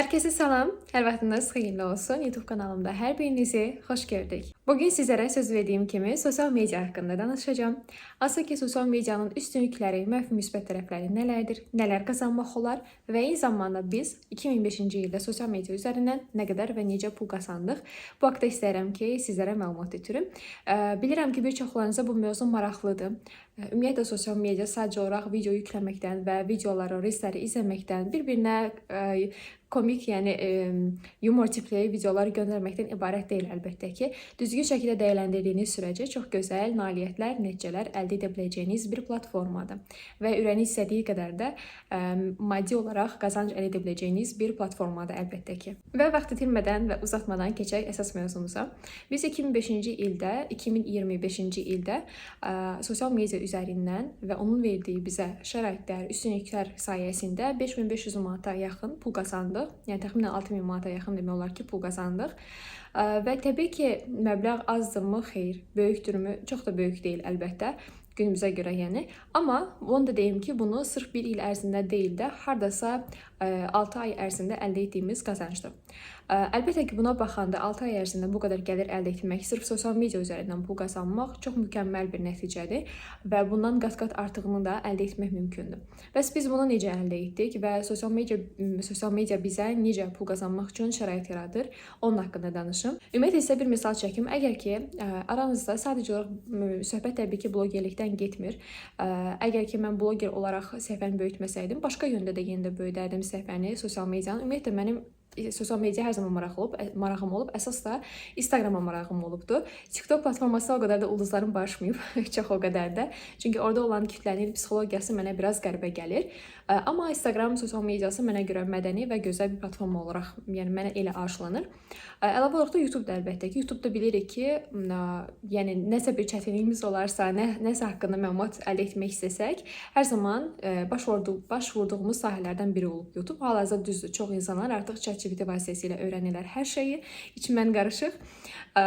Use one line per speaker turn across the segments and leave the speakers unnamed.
Herkese salam, hər vaxtınız xeyirli olsun. YouTube kanalımda hər birinizi xoş gördük. Bugün sizlərə söz verdiyim kimi sosial media haqqında danışacağam. Hansı ki, sosial medianın üstünlükləri, mənfi müsbət tərəfləri nələrdir, nələr qazanmaq olar və eyni zamanda biz 2005-ci ildə sosial media üzərindən nə qədər və necə pul qazandıq. Bu haqda istəyirəm ki, sizlərə məlumat ötürüm. Bilirəm ki, bir çoxlarınıza bu mövzu maraqlıdır. Ümumiyyətlə, sosial media sadəcə olaraq video yükləməkdən və videoları, reelsləri izləməkdən, bir-birinə komik, yəni yumor tipli videolar göndərməkdən ibarət deyil əlbəttə ki. Düzgün şəkildə dəyərləndirdiyiniz sürəcə çox gözəl nailiyyətlər, nəticələr əldə edə biləcəyiniz bir platformadır. Və ürəyiniz istədiyi qədər də maddi olaraq qazanc əldə edə biləcəyiniz bir platformadır əlbəttə ki. Və vaxt itirmədən və uzatmadan keçək əsas mövzumuza. Biz 2005-ci ildə, 2025-ci ildə sosial media üzərindən və onun verdiyi bizə şəraitlər, üstünlüklər sayəsində 5500 manata yaxın pul qazandıq. Yəni təxminən 6000 manata yaxın demək olar ki, pul qazandıq. Və təbii ki, məbləğ azdırmı? Xeyr, böyükdürmü? Çox da böyük deyil əlbəttə. Günümüzə görə yəni. Amma onu da deyim ki, bunu sırf bir il ərzində deyil də, hardasa 6 ay ərzində əldə etdiyimiz qazancdır. Əlbəttə ki, buna baxanda 6 ay ərzində bu qədər gəlir əldə etmək, sırf sosial media üzərindən pul qazanmaq çox mükəmməl bir nəticədir və bundan qat-qat artığını da əldə etmək mümkündür. Bəs biz bunu necə əldə etdik və sosial media bizə necə pul qazanmaq üçün şərait yaradır? Onun haqqında danışım. Ümumiyyətlə isə bir misal çəkim. Əgər ki, aranızda sadəcə olaraq söhbət təbii ki, blogerlikdən getmir. Əgər ki, mən bloger olaraq səhifəni böyütməsəydim, başqa yöndə də yenə də böyüdərdim səhifəni, sosial medianı. Ümumiyyətlə mənim sosial media hər zaman marağım olub. Əsas da Instagrama marağım olubdu. TikTok platformasına o qədər də ulduzlarım barışmayıb, çox o qədər də. Çünki orada olan kütlənin psixologiyası mənə biraz qəribə gəlir. Amma Instagram sosial mediası mənə görə mədəni və gözəl bir platforma olaraq, yəni mənə elə arzulanır. Əlavə olaraq da YouTube da əlbəttə ki, YouTube-da bilirik ki, yəni nəsə bir çətinliyimiz olarsa, nəsə haqqında məlumat əldə etmək istəsək, hər zaman baş vurduğumuz sahələrdən biri olub YouTube. Hal-hazırda düzdür, çox insanlar artıq ChatGPT vasitəsilə öyrənirlər hər şeyi, içindən qarışıq.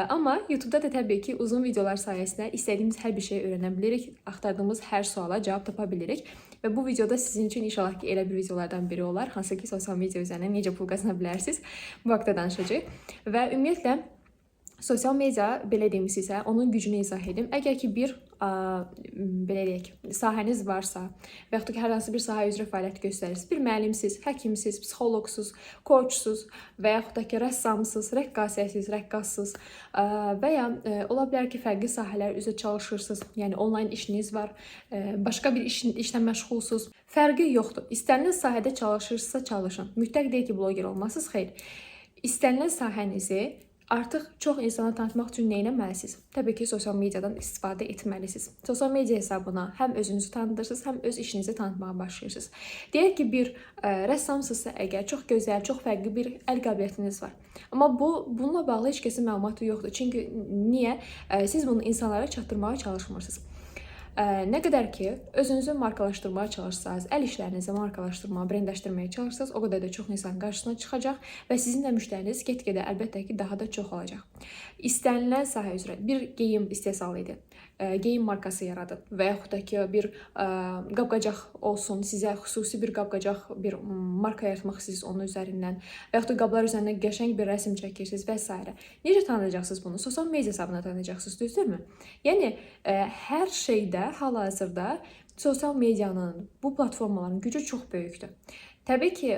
Amma YouTube-da da təbii ki, uzun videolar sayəsində istədiyimiz hər bir şeyi öyrənə bilirik, axtardığımız hər suala cavab tapa bilirik. Və bu videoda sizin üçün inşallah ki, elə bir videolardan biri olar, hansı ki, sosial media üzərindən necə pul qazana bilərsiniz, bu haqda danışacağıq. Və ümumiyyətlə, sosial media, belə deyim sizə, onun gücünü izah edim. Əgər ki, bir belə deyək, sahəniz varsa və yaxud da ki, hər hansı bir sahə üzrə fəaliyyət göstərirsiniz, bir müəllimsiz, həkimsiz, psixoloqsuz, koçsuz və yaxud da ki, rəssamsız, rəqqassız və ya ola bilər ki, fərqli sahələr üzrə çalışırsınız, yəni onlayn işiniz var, başqa bir işlə məşğulsuz. Fərqi yoxdur. İstənilən sahədə çalışırsınızsa çalışın. Mütləq deyil ki, bloger olmasınız, xeyr. İstənilən sahənizi artıq çox insana tanıtmaq üçün nə etməlisiniz? Təbii ki, sosial mediadan istifadə etməlisiniz. Sosial media hesabına həm özünüzü tanıdırsınız, həm öz işinizi tanıtmağa başlayırsınız. Deyək ki, bir rəssamsızsa əgər çox gözəl, çox fərqli bir əl qabiliyyətiniz var. Amma bununla bağlı heç kəsin məlumatı yoxdur. Çünki niyə? Siz bunu insanlara çatdırmağa çalışmırsınız. Nə qədər ki, özünüzü markalaşdırmağa çalışsanız, əl işlərinizi markalaşdırmağa, brendləşdirməyə çalışsanız, o qədər də çox insan qarşısına çıxacaq və sizin də müştəriniz get-gedə əlbəttə ki, daha da çox olacaq. İstənilən sahə üzrə bir geyim istehsal edin, geyim markası yaradın və yaxud da ki, bir qab-qacaq olsun, sizə xüsusi bir qab-qacaq, bir marka yaratmaq istəyirsiniz onun üzərindən və yaxud da qablar üzərindən qəşəng bir rəsm çəkirsiniz və s. Necə tanıyacaqsınız bunu? Sosial media hesabına tanıyacaqsınız, düzdürmü? Yəni, hər şeydə hal-hazırda sosial medianın, bu platformaların gücü çox böyükdür. Təbii ki,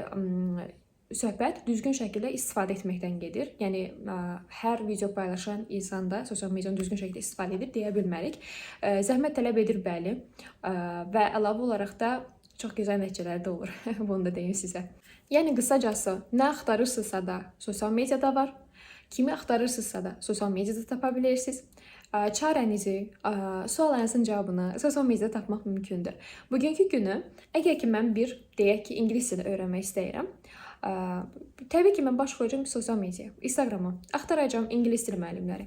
söhbət düzgün şəkildə istifadə etməkdən gedir. Yəni, hər video paylaşan insan da sosial medianı düzgün şəkildə istifadə edir, deyə bilmərik. Zəhmət tələb edir, bəli. Və əlavə olaraq da çox gözəl nəticələr də olur. Bunu da deyim sizə. Yəni, qısacası, nə axtarırsınızsa da sosial mediada var. Kimi axtarırsınızsa da sosial mediada tapa bilirsiniz. Çarənizi, suallarınızın cavabını sosial mediada tapmaq mümkündür. Bugünkü günü, əgər ki, mən deyək ki, ingilis dili öyrənmək istəyirəm, təbii ki, mən baş vuracağım sosial media, Instagrama, axtaracağım ingilis dili müəllimləri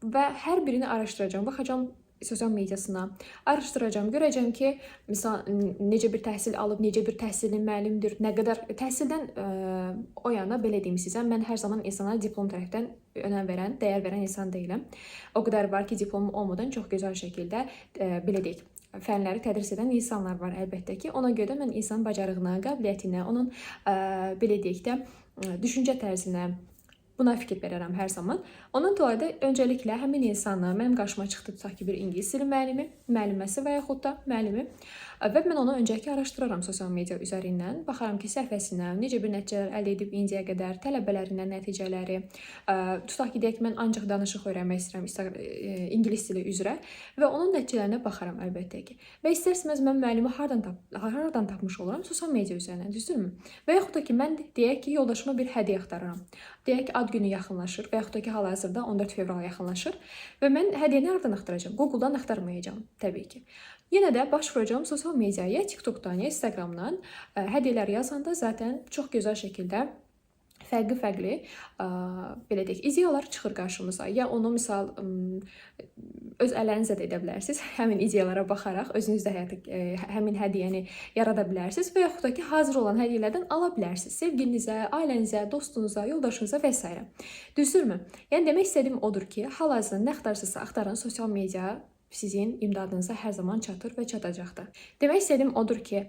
və hər birini araşdıracağım, baxacağım sosial mediasına, araşdıracağım, görəcəm ki, misal, necə bir təhsil alıb, necə bir təhsilli müəllimdir, nə qədər təhsildən o yana, belə deyim sizə, mən hər zaman insanlara diplom tərəfdən önəm verən, dəyər verən insan deyiləm. O qədər var ki, diplomum olmadan çox gözəl şəkildə, belə deyək, fənləri tədris edən insanlar var əlbəttə ki. Ona görə də mən insan bacarığına, qabiliyyətinə, onun belə deyək də, düşüncə tərzinə buna fikir verərəm hər zaman. Ondan dolayı da öncəliklə həmin insanı mənim qarşıma çıxdı tutaq ki, bir ingilis dili müəllimi, müəlliməsi və yaxud da müəllimi və mən onu öncəki araşdıraram sosial media üzərindən. Baxaram ki, səhifəsindən necə bir nəticələr əldə edib indiyə qədər, tələbələrindən nəticələri, tutaq ki, deyək ki, mən ancaq danışıq öyrənmək istəyirəm ingilis dili üzrə və onun nəticələrinə baxaram əlbəttə ki. Və istərsəməz mən müəllimi hardan tapmış oluram? Sosial media üzərindən, düzdürmü? Və yaxud da ki, mən deyək ki, yoldaşıma bir hədiyyə axtarıram. Deyək ki, ad günü yaxınlaşır və yaxud da ki, hal-hazırda 14 fevral yaxınlaşır və mən hədiyyəni hardan axtaracağam? Google-dan axtarmayacağam, təbii ki. Yenə də baş vuracağım sosial mediaya, TikTokdan ya Instagramdan hədiyyələr yazanda zaten çox gözəl şəkildə fərqli belə deyək, ideyalar çıxır qarşımıza. Ya onu misal öz əllərinizlə də edə bilərsiniz. Həmin ideyalara baxaraq özünüz də həmin hədiyyəni yarada bilərsiniz və yaxud da ki, hazır olan hədiyyələrdən ala bilərsiniz. Sevgilinizə, ailənizə, dostunuza, yoldaşınıza və s. Düzdürmü? Yəni demək istədiyim odur ki, hal-hazırda nə axtarsınızsa axtarın, sosial media sizin imdadınıza hər zaman çatır və çatacaqdır. Demək istədiyim odur ki,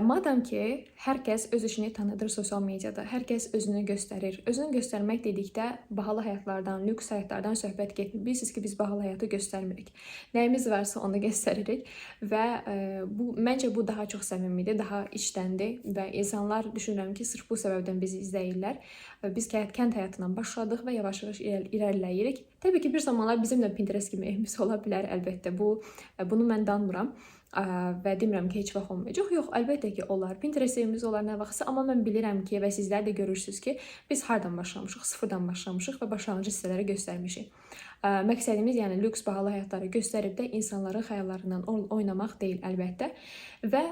madam ki, hər kəs öz işini tanıdır sosial mediada, hər kəs özünü göstərir. Özünü göstərmək dedikdə bahalı həyatlardan, lüks həyatlardan söhbət getmir. Bilirsiniz ki, biz bahalı həyatı göstərmirik. Nəyimiz varsa onu göstəririk və məncə bu daha çox səmimidir, daha içdəndir və insanlar düşünürəm ki, sırf bu səbəbdən bizi izləyirlər. Biz kənd həyatından başladıq və yavaş-yavaş irəliləyirik. Təbii ki, bir zamanlar bizim də Pinterest kimi evimiz ola bilər, əlbəttə. Bunu mən danmıram və demirəm ki, heç vaxt olmayacaq. Yox, əlbəttə ki, olar. Pinterest evimiz olar nə vaxtsa, amma mən bilirəm ki, və sizlər də görürsünüz ki, biz hardan başlamışıq, sıfırdan başlamışıq və başlanğıc hissələri göstərmişik. Məqsədimiz yəni lüks bahalı həyatları göstərib də insanların xəyallarından oynamaq deyil əlbəttə. Və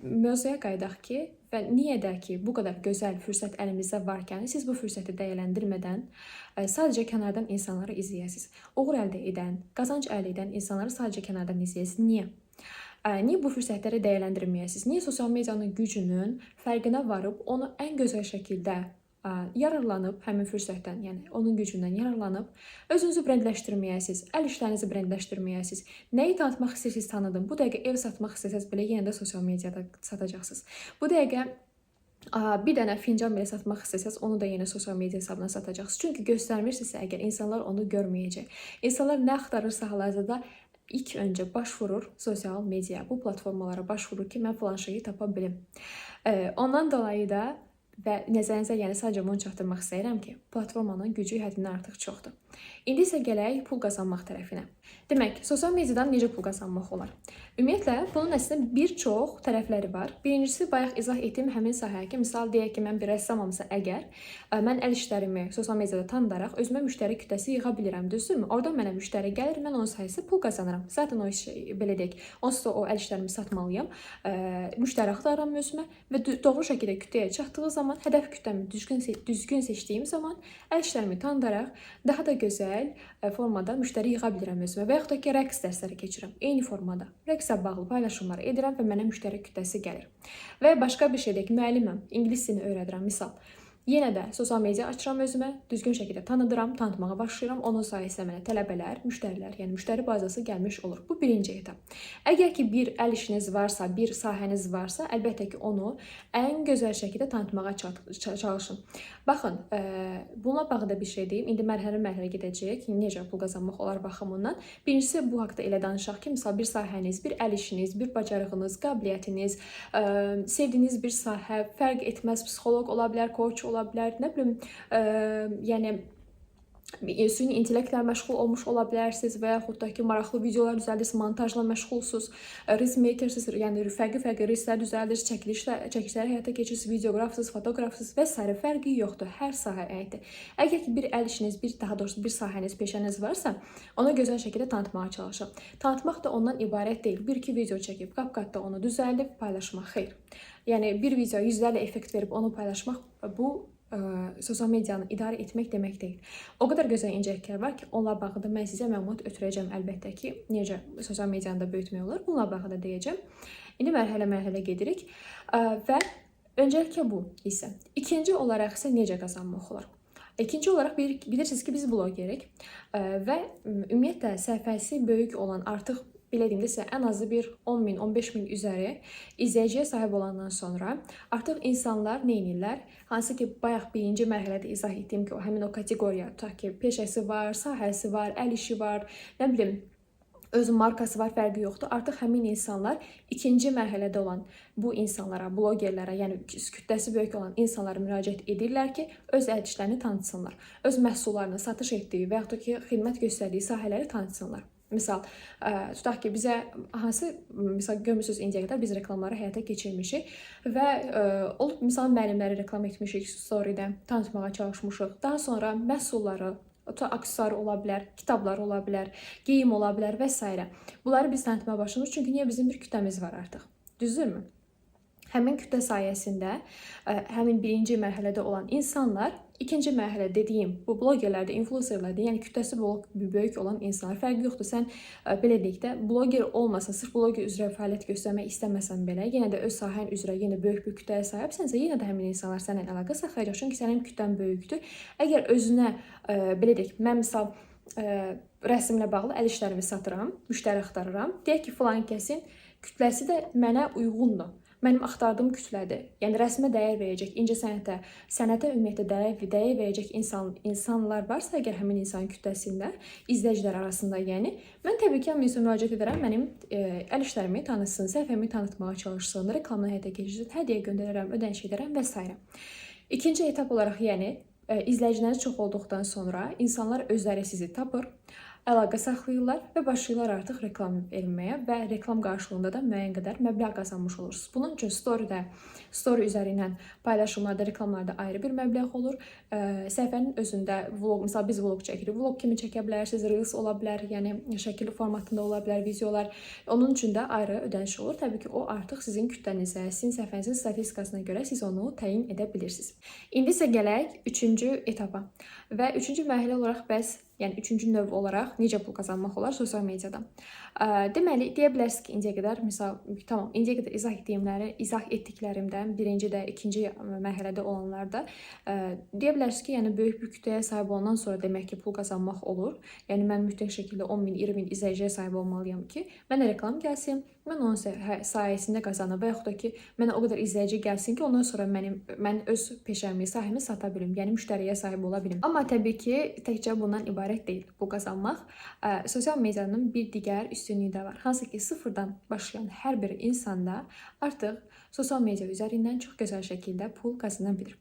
mövzuya qayıdaq ki, və niyə də ki, bu qədər gözəl fürsət əlimizdə varkən siz bu fürsəti dəyərləndirmədən sadəcə kənardan insanları izləyəsiniz. Uğur əldə edən, qazanc əldə edən insanları sadəcə kənardan izləyəsiniz. Niyə? Niyə bu fürsətləri dəyərləndirməyəsiniz? Niyə sosial medianın gücünün fərqinə varıb onu ən gözəl şəkildə yararlanıb həmin fürsətdən, yəni onun gücündən yararlanıb özünüzü brendləşdirməyəsiniz, əl işlərinizi brendləşdirməyəsiniz. Nəyi tanıtmaq istəyirsiniz tanıdın. Bu dəqiqə ev satmaq istəsəz belə yenə də sosial mediada satacaqsınız. Bu dəqiqə bir dənə fincan belə satmaq istəsəz onu da yenə sosial media hesabına satacaqsınız. Çünki göstərmirsinizsə əgər insanlar onu görməyəcək. İnsanlar nə axtarırsa hal-hazırda ilk öncə baş vurur sosial media, bu platformalara baş vurur ki, mən falan şeyi tapa bilim. Ondan dolayı da və nəzərinizə yəni sadəcə bunu çatdırmaq istəyirəm ki, platformanın gücü həddindən artıq çoxdur. İndi isə gələk pul qazanmaq tərəfinə. Demək, sosial mediadan necə pul qazanmaq olar? Ümumiyyətlə, bunun əslində bir çox tərəfləri var. Birincisi, bayaq izah etdiyim həmin sahəyə ki, misal deyək ki, mən bir rəssamamsa əgər, mən əl işlərimi sosial mediada tanıdaraq özümə müştəri kütləsi yığa bilirəm, düzdürmü? Oradan mənə müştəri gəlir, mən onun sayəsində pul qazanıram. Zaten o iş, belə deyək, onsuz da o əl işlərimi satmalıyam, müştəri axtarıram özümə və doğru şəkildə kütləyə çatdığı zaman, hədəf kütləmi düzgün seçdiyim zaman əl işlərimi tanıdaraq daha da gözəl formada müştəri yığa bilirəm özümə və yaxud da ki, rəqs dərsləri keçirəm. Eyni formada rəqsə bağlı paylaşımlar edirəm və mənə müştəri kütləsi gəlir. Və başqa bir şey deyək, müəlliməm, ingilis dilini öyrədirəm, misal. Yenə də sosial media açıram özümə, düzgün şəkildə tanıdıram, tanıtmağa başlayıram. Onun sayəsində mənə tələbələr, müştərilər, yəni müştəri bazası gəlmiş olur. Bu birinci etap. Əgər ki, bir əl işiniz varsa, bir sahəniz varsa, əlbəttə ki, onu ən gözəl şəkildə tanıtmağa çalışın. Baxın, bununla bağlı da bir şey deyim. İndi mərhələ-mərhələ gedəcək. Necə pul qazanmaq olar baxımından. Birincisi, bu haqda elə danışaq ki, misal bir sahəniz, bir əl işiniz, bir bacarığınız, qabiliyyətiniz, sevdiyiniz bir sahə, fərq etməz, psixoloq ola bilər, coach ola bilər, nə bilim, yəni süni intellektlə məşğul olmuş ola bilərsiniz və yaxud da ki, maraqlı videolar düzəldirsiniz, montajla məşğulsuz, risk makersiniz, yəni fərqli risklər düzəldirsiniz, çəkişləri həyata keçirirsiniz, videoqrafsınız, fotoqrafsınız və s. fərqi yoxdur, hər sahə aiddir. Əgər ki, bir əl işiniz, daha doğrusu bir sahəniz, peşəniz varsa, onu gözəl şəkildə tanıtmağa çalışın. Tanıtmaq da ondan ibarət deyil. Bir-iki video çəkib, qap-qatda onu düzəldib paylaşmaq, xeyr. Yəni, bir video yüzlərlə effekt verib onu paylaşmaq, bu sosial medianı idarə etmək demək deyil. O qədər gözəl incəliklər var ki, onunla bağlı da mən sizə məlumat ötürəcəm əlbəttə ki, necə sosial medianı da böyütmək olar. Bununla bağlı da deyəcəm. İndi mərhələ-mərhələ gedirik və öncəliklə bu isə. İkinci olaraq isə necə qazanmaq olar? İkinci olaraq bilirsiniz ki, biz blogerik və ümumiyyətlə səhifəsi böyük olan artıq belə deyim də sizə, ən azı bir 10 min, 15 min üzəri izləyiciyə sahib olandan sonra artıq insanlar nə edirlər? Hansı ki, bayaq birinci mərhələdə izah etdiyim ki, həmin o kateqoriya, tutaq ki, peşəsi var, sahəsi var, əl işi var, nə bilim, öz markası var, fərqi yoxdur. Artıq həmin insanlar ikinci mərhələdə olan bu insanlara, blogerlərə, yəni kütləsi böyük olan insanlara müraciət edirlər ki, öz əl işlərini tanıtsınlar. Öz məhsullarını satış etdiyi və yaxud da ki, xidmət göstərdiyi sahələri tanıtsınlar. Misal, tutaq ki, bizə misal görmüsünüz, indiyə qədər biz reklamları həyata keçirmişik və olub, misal, müəllimləri reklam etmişik, story-də tanıtmağa çalışmışıq. Daha sonra məhsulları, aksesuar ola bilər, kitablar ola bilər, geyim ola bilər və s. Bunları biz tanıtmaya başlamışıq, çünki niyə bizim bir kütləmiz var artıq, düzdürmü? Həmin kütlə sayəsində həmin birinci mərhələdə olan insanlar ikinci mərhələ dediyim bu blogerlərdə, influencerlərdə, yəni kütləsi böyük olan insanlar, fərqi yoxdur. Sən belə deyək də, bloger olmasa, sırf bloger üzrə fəaliyyət göstərmək istəməsən belə, yenə də öz sahən üzrə yenə böyük bir kütləyə sahibsənsə, yenə də həmin insanlar səninlə əlaqə saxlayacaq, çünki sənin kütlən böyükdür. Əgər özünə belə deyək, mən misal rəsmlə bağlı əl işlərimi satıram, müştəri axtarıram, deyək ki, filan kəsin kütləsi də mənə uyğundur. Mənim axtardığım kütlədir. Yəni rəsmə dəyər verəcək, incə sənətə ümumiyyətlə dəyər verəcək insanlar varsa, əgər həmin insanın kütləsində, izləyicilər arasında, yəni mən təbii ki, həmin insana müraciət edərəm, mənim əl işlərimi tanısın, səhifəmi tanıtmağa çalışsın, reklamını həyata keçirsin, hədiyyə göndərərəm, ödəniş edərəm və s. İkinci etap olaraq, yəni izləyiciləriniz çox olduqdan sonra insanlar özləri sizi tapır, əlaqə saxlayırlar və başlayırlar artıq reklam verməyə və reklam qarşılığında da müəyyən qədər məbləğ qazanmış olursunuz. Bunun üçün story üzərindən paylaşımlarda, reklamlarda ayrı bir məbləğ olur. Səhifənin özündə vlog, misal biz vlog çəkirik, vlog kimi çəkə bilərsiniz, reels ola bilər, yəni şəkil formatında ola bilər, videolar. Onun üçün də ayrı ödəniş olur. Təbii ki, o artıq sizin kütlənizə, sizin səhifənizin statistikasına görə siz onu təyin edə bilirsiniz. İndi isə gələk üçüncü etapa və üçüncü mərhələ olaraq yəni üçüncü növ olaraq necə pul qazanmaq olar sosial mediada. Deməli, deyə bilərsiniz ki, indiyə qədər, misal, tamam, indiyə qədər izah etdiklərimdən birinci də, ikinci mərhələdə olanlarda deyə bilərsiniz ki, yəni böyük bir kütləyə sahib olandan sonra demək ki, pul qazanmaq olur. Yəni mən mütləq şəkildə 10 min, 20 min izləyiciyə sahib olmalıyam ki, mənə reklam gəlsin, mən onun sayəsində qazanım və yaxud da ki, mənə o qədər izləyici gəlsin ki, ondan sonra mən öz peşəmi, sahəmi sata bilim, yəni müştəriyə sahib ola bilim. Amma təbii ki, təkcə bundan ibarət deyil pul qazanmaq. Sosial medianın bir digər üstünlüyü də var. Hansı ki, sıfırdan başlayan hər bir insanda artıq sosial media üzərindən çox gözəl şəkildə pul qazana bilir.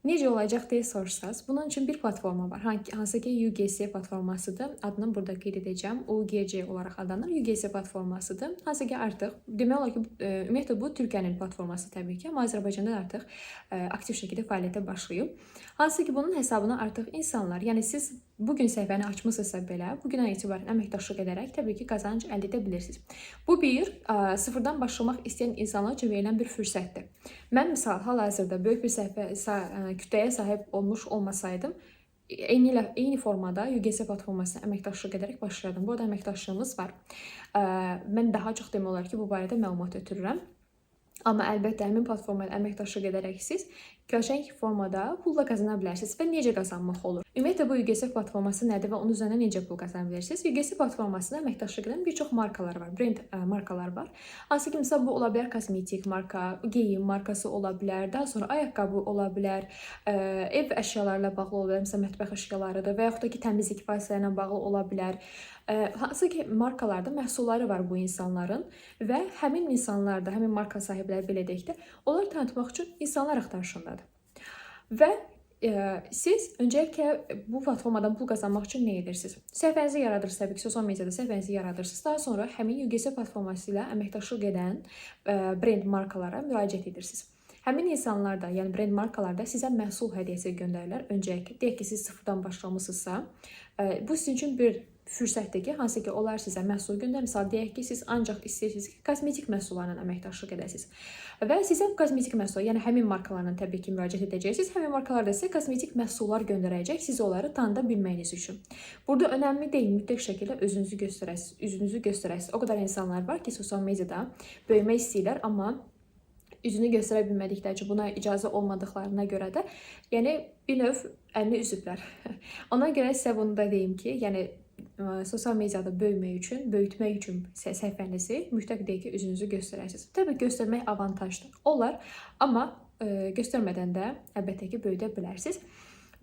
Necə olacaq deyə soruşsanız, bunun üçün bir platforma var. Hansı ki, UGC platformasıdır. Adını burada qeyd edəcəm. UGC olaraq adlanır. UGC platformasıdır. Hansı ki, artıq demək olar ki, ümumiyyətlə bu Türkiyənin platforması təbii ki, amma Azərbaycanda artıq aktiv şəkildə fəaliyyətə başlayıb. Hansı ki, bunun hesabına artıq insanlar, yəni siz bugün səhifəni açmısınızsa belə, bugündən etibarən əməkdaşlıq edərək təbii ki, qazanc əldə edə bilirsiniz. Bu sıfırdan başlamaq istəyən insanlar üçün verilən bir fürsətdir. Mən misal hal-hazırda böyük bir kütləyə sahib olmuş olmasaydım, eyni formada UGC platformasına əməkdaşlıq edərək başladım. Burada əməkdaşlığımız var. Mən daha çox demək olar ki, bu barədə məlumat ötürürəm. Amma əlbəttə, həmin platformaya əməkdaşlıq edərək siz qəşəng formada pulla qazana bilərsiniz və necə qazanmaq olur? Ümumiyyətlə, bu UGC platforması nədir və onun üzərinə necə pul qazana bilirsiniz? UGC platformasında əməkdaşlıq edən bir çox markalar var, brend markalar var. Hansı ki, misal bu ola bilər kosmetik marka, geyim markası ola bilər, daha sonra ayaqqabı ola bilər, ev əşyalarıyla bağlı ola bilər, misal mətbəx əşyalarıdır və yaxud da ki, təmizlik vasitələrlə bağlı ola bilər. Hansı ki, markalarda məhsulları var bu insanların və həmin insanlar da, həmin marka sahibləri belə deyək də, onları tanıtmaq üçün insanlar axtarışındadır. Və siz öncəliklə bu platformadan pul qazanmaq üçün nə edirsiniz? Səhifənizi yaradırsınız, təbii ki, sosial mediada səhifənizi yaradırsınız. Daha sonra həmin UGC platforması ilə əməkdaşlıq edən brend markalara müraciət edirsiniz. Həmin insanlar da, yəni brend markalar da sizə məhsul hədiyyəsi göndərirlər. Öncəliklə, deyək ki, siz sıfırdan başlamısınızsa, bu sizin üçün bir fürsətdir ki, hansı ki, onlar sizə məhsul göndərir. Misal, deyək ki, siz ancaq istəyirsiniz ki, kosmetik məhsullarla əməkdaşlıq edəsiniz. Və sizə kosmetik məhsul, yəni həmin markalarla təbii ki, müraciət edəcəksiniz. Həmin markalar da sizə kosmetik məhsullar göndərəcək, siz onları tanıda bilməyiniz üçün. Burada önəmli deyil, mütləq şəkildə özünüzü göstərəsiniz. O qədər insanlar var ki, sosial mediada böyümək istəyirlər, amma üzünü göstərə bilmədikləri, buna icazə olmadıqlarına görə də, yəni bir növ əlini üzüblər. Ona görə sizə bunu da deyim ki, yəni sosial mediada böyütmək üçün səhifənizi mütləq deyək ki, üzünüzü göstərəsiniz. Təbii göstərmək avantajdır. Olar, amma göstərmədən də əlbəttə ki, böyüdə bilərsiniz.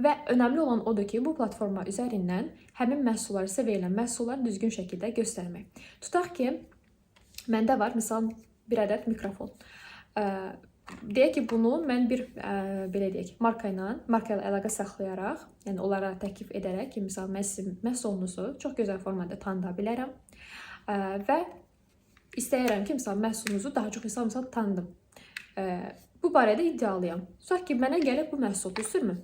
Və önəmli olan odur ki, bu platforma üzərindən həmin məhsulları, sizə verilən məhsulları düzgün şəkildə göstərmək. Tutaq ki, məndə var, misal, bir ədəd mikrofon. Deyək ki, bunu mən bir, belə deyək, marka ilə əlaqə saxlayaraq, yəni onlara təklif edərək ki, misal, mən sizin məhsulunuzu çox gözəl formada tanıda bilərəm və istəyirəm ki, misal, məhsulunuzu daha çox misal tanıdım. Bu barədə iddialıyam. Tutaq ki, mənə gəlib bu məhsul, düzdürmü?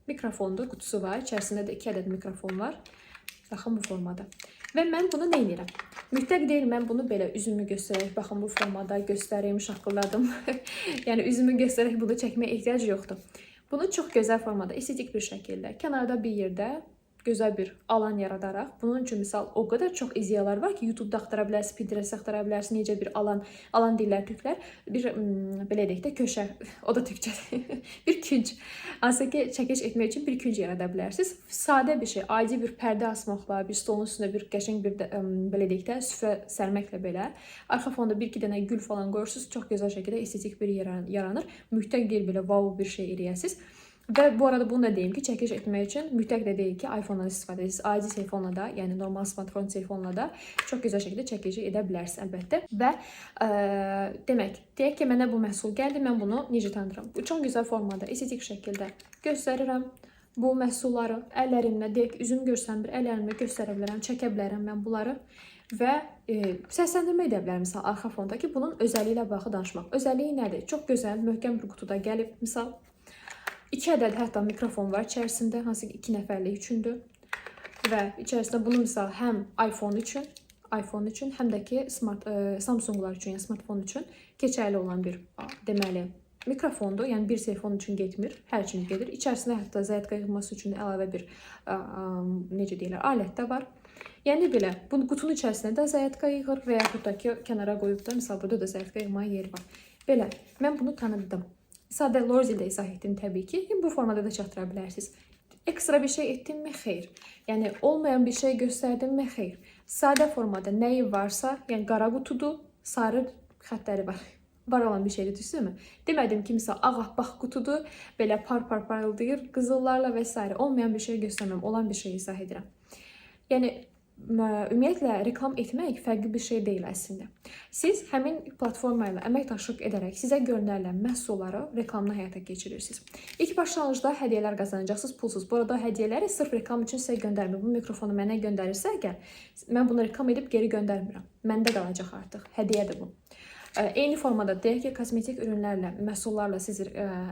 Mikrofondur, qutusu var, içərisində də 2 ədəd mikrofon var. Baxın bu formada. Və mən bunu nə edirəm? Mütləq deyil, mən bunu belə üzümü göstərək, baxın bu formada göstəreyim, şaqqıladım. Yəni üzümü göstərək bunu çəkməyə ehtiyac yoxdur. Bunu çox gözəl formada, estetik bir şəkildə, kənarda bir yerdə gözəl bir alan yaradaraq, bunun üçün misal o qədər çox ideyalar var ki, YouTube-da axtara bilərsiniz, Pinterest axtara bilərsiniz, necə bir alan deyirlər türklər, bir belə deyək də köşə, o da türkçədir, bir künc. Hansı ki, çəkiş etmək üçün bir künc yarada bilərsiniz. Sadə bir şey, adi bir pərdə asmaqla, bir stolun üstündə bir qəşəng bir belə deyək də süfrə sərməklə belə, arxa fonda 1-2 dənə gül falan qoyursunuz, çox gözəl şəkildə estetik bir yaranır. Mütləq deyil belə wow bir şey eləyəsiniz. Və bu arada bunu da deyim ki, çəkiş etmək üçün mütləq də deyil ki, iPhone-dan istifadə edirsiniz. Adi telefonla da, yəni normal smartphone telefonla da çox gözəl şəkildə çəkişi edə bilərsiniz əlbəttə. Və demək, deyək ki, mənə bu məhsul gəldi, mən bunu necə tanıdıram? Bu çox gözəl formada, estetik şəkildə göstərirəm. Bu məhsulları əllərimlə, deyək, üzüm görsənmir, əllərimlə göstərə bilərəm, çəkə bilərəm mən bunları. Və səsləndirmə edə bilərəm, misal, arxa fonda ki, bunun özəlliyi ilə bağlı danışmaq. Özəlliyi nədir? Çox gözəl, möhkəm bir qutuda gəlib, misal, 2 ədəd hətta mikrofon var içərisində, hansı ki 2 nəfərlik üçündür. Və içərisində bunu misal həm iPhone üçün, həm də ki Samsunglar üçün, yəni smartphone üçün keçərli olan bir deməli mikrofondur. Yəni bir telefon üçün getmir, hər üçün gedir. İçərisində hətta zayatka yığması üçün əlavə bir necə deyirlər, alət də var. Yəni belə, bu qutunun içərisində də zayatka yığır və yaxud da ki kənara qoyub da, misal burada da zayatka yığmaya yeri var. Belə, mən bunu tanıdım. Sadə Lorzi-də izah etdim təbii ki. Bu formada da çatdıra bilərsiniz. Ekstra bir şey etdimmi? Xeyr. Yəni olmayan bir şey göstərdimmi? Xeyr. Sadə formada nəyi varsa, yəni qara qutudur, sarı xətləri var. Var olan bir şeydir, düzdürmü? Demədim ki, misal ağappaq qutudur, belə parıldayır, qızıllarla və s. olmayan bir şey göstərməm, olan bir şey izah edirəm. Yəni ümumiyyətlə reklam etmək fərqli bir şey deyil əslində. Siz həmin platforma ilə əməkdaşlıq edərək sizə göndərilən məhsulları reklamla həyata keçirirsiniz. İlk başlanğıcda hədiyyələr qazanacaqsınız, pulsuz. Bu arada hədiyyələri sırf reklam üçün sizə göndərmir. Bu mikrofonu mənə göndərirsə əgər, mən bunu reklam edib geri göndərmirəm. Məndə qalacaq artıq. Hədiyyədir bu. Eyni formada deyək ki, kosmetik ürünlərlə, məhsullarla siz